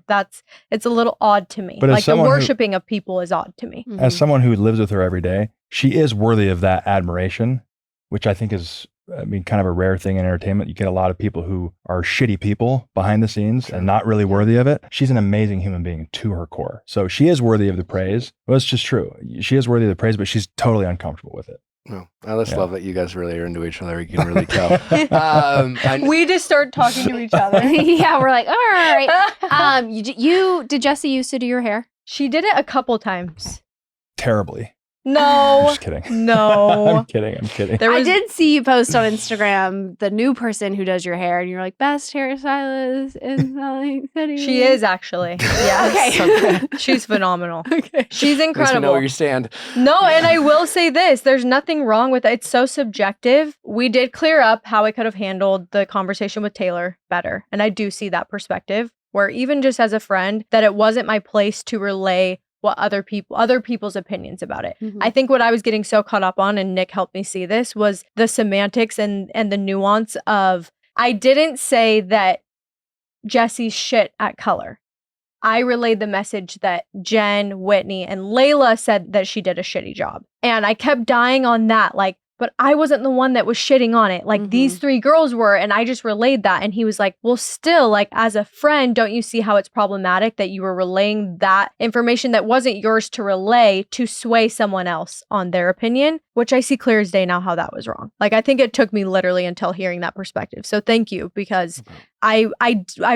it's a little odd to me. But as like the someone worshiping of people is odd to me. As someone who lives with her every day, she is worthy of that admiration, which I think is, kind of a rare thing in entertainment. You get a lot of people who are shitty people behind the scenes and not really worthy of it. She's an amazing human being to her core. So she is worthy of the praise. Well, it's just true. She is worthy of the praise, but she's totally uncomfortable with it. No, I just love that you guys really are into each other. You can really tell. We just start talking to each other. Yeah, we're like, all right. Did Jessi used to do your hair? She did it a couple times. Terribly. No. I'm just kidding. No. I'm kidding. I did see you post on Instagram the new person who does your hair, and you're like, best hairstylist in Salt City. She is actually. Yes. Okay. She's phenomenal. Okay. She's At least we incredible. know where you stand. No, and I will say this. There's nothing wrong with it. It's so subjective. We did clear up how I could have handled the conversation with Taylor better. And I do see that perspective where even just as a friend, that it wasn't my place to relay what other people's opinions about it. Mhm. I think what I was getting so caught up on, and Nick helped me see this, was the semantics and the nuance of, I didn't say that Jessi's shit at color. I relayed the message that Jen, Whitney, and Layla said that she did a shitty job. And I kept dying on that, like, but I wasn't the one that was shitting on it. Like, these three girls were, and I just relayed that. And he was like, well, still, like, as a friend, don't you see how it's problematic that you were relaying that information that wasn't yours to relay to sway someone else on their opinion? Which I see clear as day now how that was wrong. Like, I think it took me literally until hearing that perspective. So thank you, because I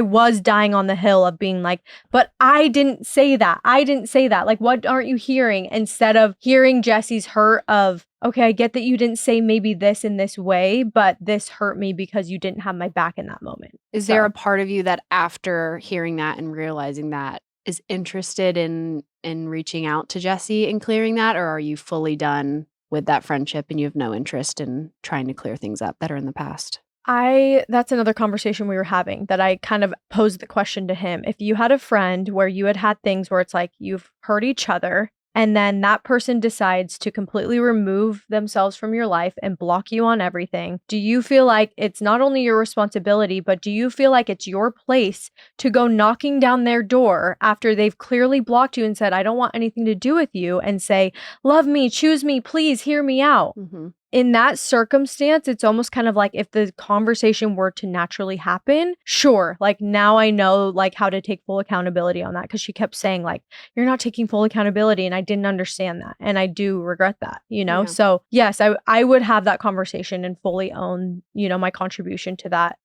was dying on the hill of being like, but I didn't say that. I didn't say that. Like, what aren't you hearing? Instead of hearing Jessi's hurt of, okay, I get that you didn't say maybe this in this way, but this hurt me because you didn't have my back in that moment. Is there a part of you that after hearing that and realizing that is interested in reaching out to Jessi and clearing that, or are you fully done with that friendship and you have no interest in trying to clear things up that are in the past? That's another conversation we were having that I kind of posed the question to him. If you had a friend where you had things where it's like you've hurt each other, and then that person decides to completely remove themselves from your life and block you on everything, do you feel like it's not only your responsibility, but do you feel like it's your place to go knocking down their door after they've clearly blocked you and said, I don't want anything to do with you, and say, love me, choose me, please hear me out? Mm-hmm. In that circumstance, it's almost kind of like if the conversation were to naturally happen, sure, like now I know like how to take full accountability on that, because she kept saying like, you're not taking full accountability, and I didn't understand that, and I do regret that, Yeah. So yes, I would have that conversation and fully own, my contribution to that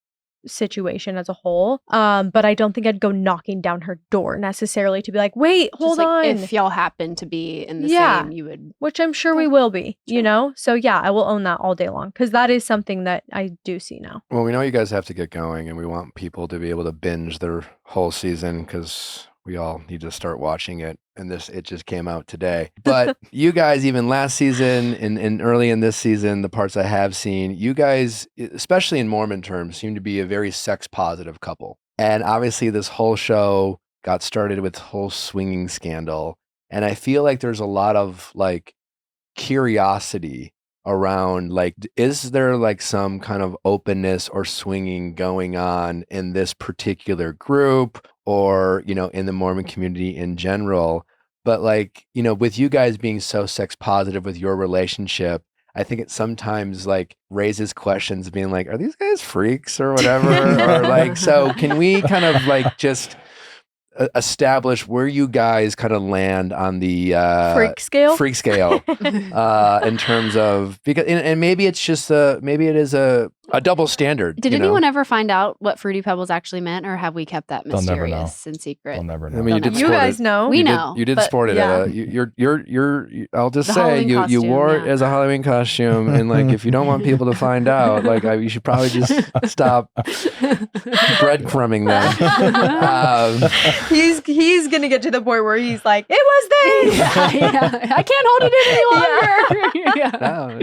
situation as a whole. But I don't think I'd go knocking down her door necessarily to be like, wait, hold Just, like, on. If y'all happen to be in the Yeah. same, you would. Which I'm sure we will be, So yeah, I will own that all day long, because that is something that I do see now. Well, we know you guys have to get going, and we want people to be able to binge their whole season because we all need to start watching it. And it just came out today. But you guys, even last season and early in this season, the parts I have seen, you guys, especially in Mormon terms, seem to be a very sex positive couple. And obviously this whole show got started with the whole swinging scandal. And I feel like there's a lot of like curiosity around like, is there like some kind of openness or swinging going on in this particular group, or, in the Mormon community in general? But like, with you guys being so sex positive with your relationship, I think it sometimes like raises questions being like, are these guys freaks or whatever? Or like, so can we kind of like just establish where you guys kind of land on the freak scale in terms of, because and maybe it's just maybe it is a double standard. Did anyone ever find out what Fruity Pebbles actually meant, or have we kept that They'll never know. mysterious and secret? They'll never know. I mean, you did You sport guys it. know. We You know. did but sport it. yeah. You're I'll just The say Halloween you costume, wore it yeah. as a Halloween costume, and like if you don't want people to find out, like you should probably just stop breadcrumbing them. He's gonna get to the point where he's like, it was this. yeah. I can't hold it in any longer. No.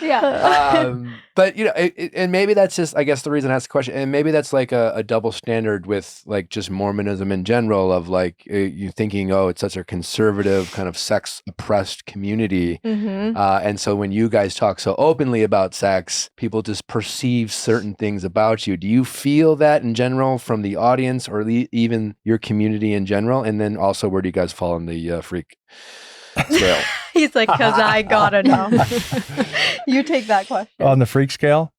yeah. But and maybe that's just, I guess, the reason I asked the question, and maybe that's like a double standard with like just Mormonism in general, of like you thinking, oh, it's such a conservative kind of sex oppressed community, and so when you guys talk so openly about sex, people just perceive certain things about you. Do you feel that in general from the audience, or even your community in general? And then also, where do you guys fall on the freak scale? He's like, because I gotta know. You take that question. On the freak scale?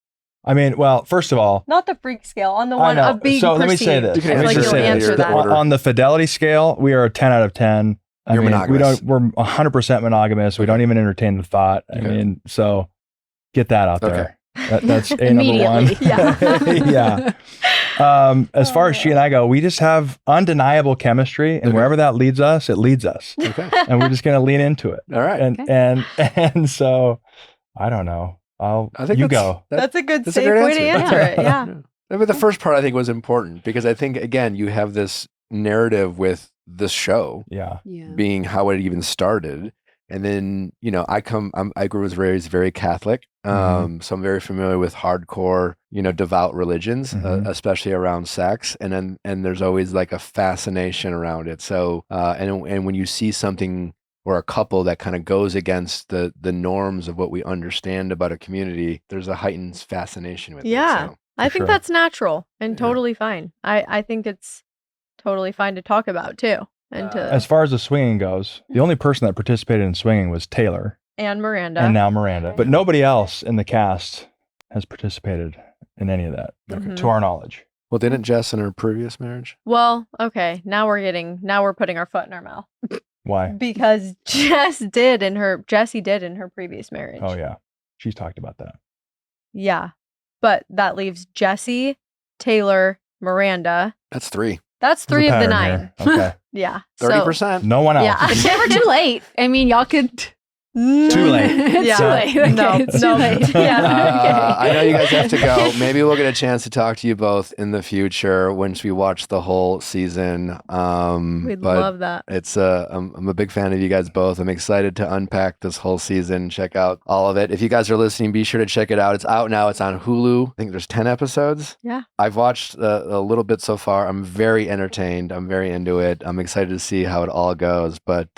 I mean, well, first of all, Not the freak scale, on the I one know. of being So let me perceived. say this. You can I feel like answer you'll that. answer that. Order. On the fidelity scale, we are a 10 out of 10. You're monogamous. We're 100% monogamous. We don't even entertain the thought. I Okay. mean, so get that out there. That's A number one. Immediately. Yeah. Yeah. As far as she and I go, we just have undeniable chemistry, and wherever that leads us, it leads us. Okay. And we're just going to lean into it. All right. And so I don't know. I think you that's- go. That's a good, That's a safe great way to answer it. Yeah. But the first part I think was important, because I think, again, you have this narrative with this show Yeah. Yeah. being how it even started. And then, I grew up raised very Catholic. So I'm very familiar with hardcore, devout religions, especially around sex. And there's always like a fascination around it. So, and when you see something or a couple that kind of goes against the norms of what we understand about a community, there's a heightened fascination with Yeah. it. So. I think sure. that's natural and Yeah. totally fine. I think it's totally fine to talk about too. And As far as the swinging goes, the only person that participated in swinging was Taylor and Miranda. and now Miranda. But nobody else in the cast has participated in any of that, to our knowledge. Well, didn't Jess in her previous marriage? Well, okay. Now we're putting our foot in our mouth. Why? Because Jessi did in her previous marriage. Oh, yeah. She's talked about that. Yeah. But that leaves Jessi, Taylor, Miranda. That's 3. That's There's a 3 of the pattern 9. here. Okay. Yeah. 30%. No one else. Yeah. It's never too late. I mean, y'all could. Too late. It's Yeah. too late. Okay, No, it's no. too late. Yeah. I know you guys have to go. Maybe we'll get a chance to talk to you both in the future once we watch the whole season. We'd but love that. It's I'm a big fan of you guys both. I'm excited to unpack this whole season, check out all of it. If you guys are listening, be sure to check it out. It's out now. It's on Hulu. I think there's 10 episodes. Yeah. I've watched a little bit so far. I'm very entertained. I'm very into it. I'm excited to see how it all goes. But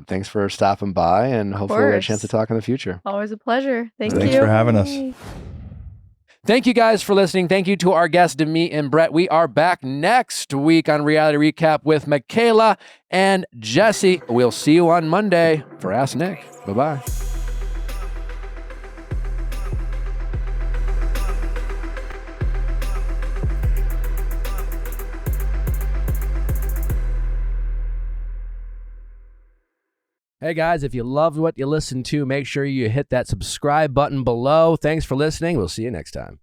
thanks for stopping by, and hopefully we'll get a chance to talk in the future. Always a pleasure. Thank Thanks you. for having us. Thank you guys for listening. Thank you to our guests, Demi and Bret. We are back next week on Reality Recap with Michaela and Jessi. We'll see you on Monday for Ask Nick. Bye-bye. Hey guys, if you loved what you listened to, make sure you hit that subscribe button below. Thanks for listening. We'll see you next time.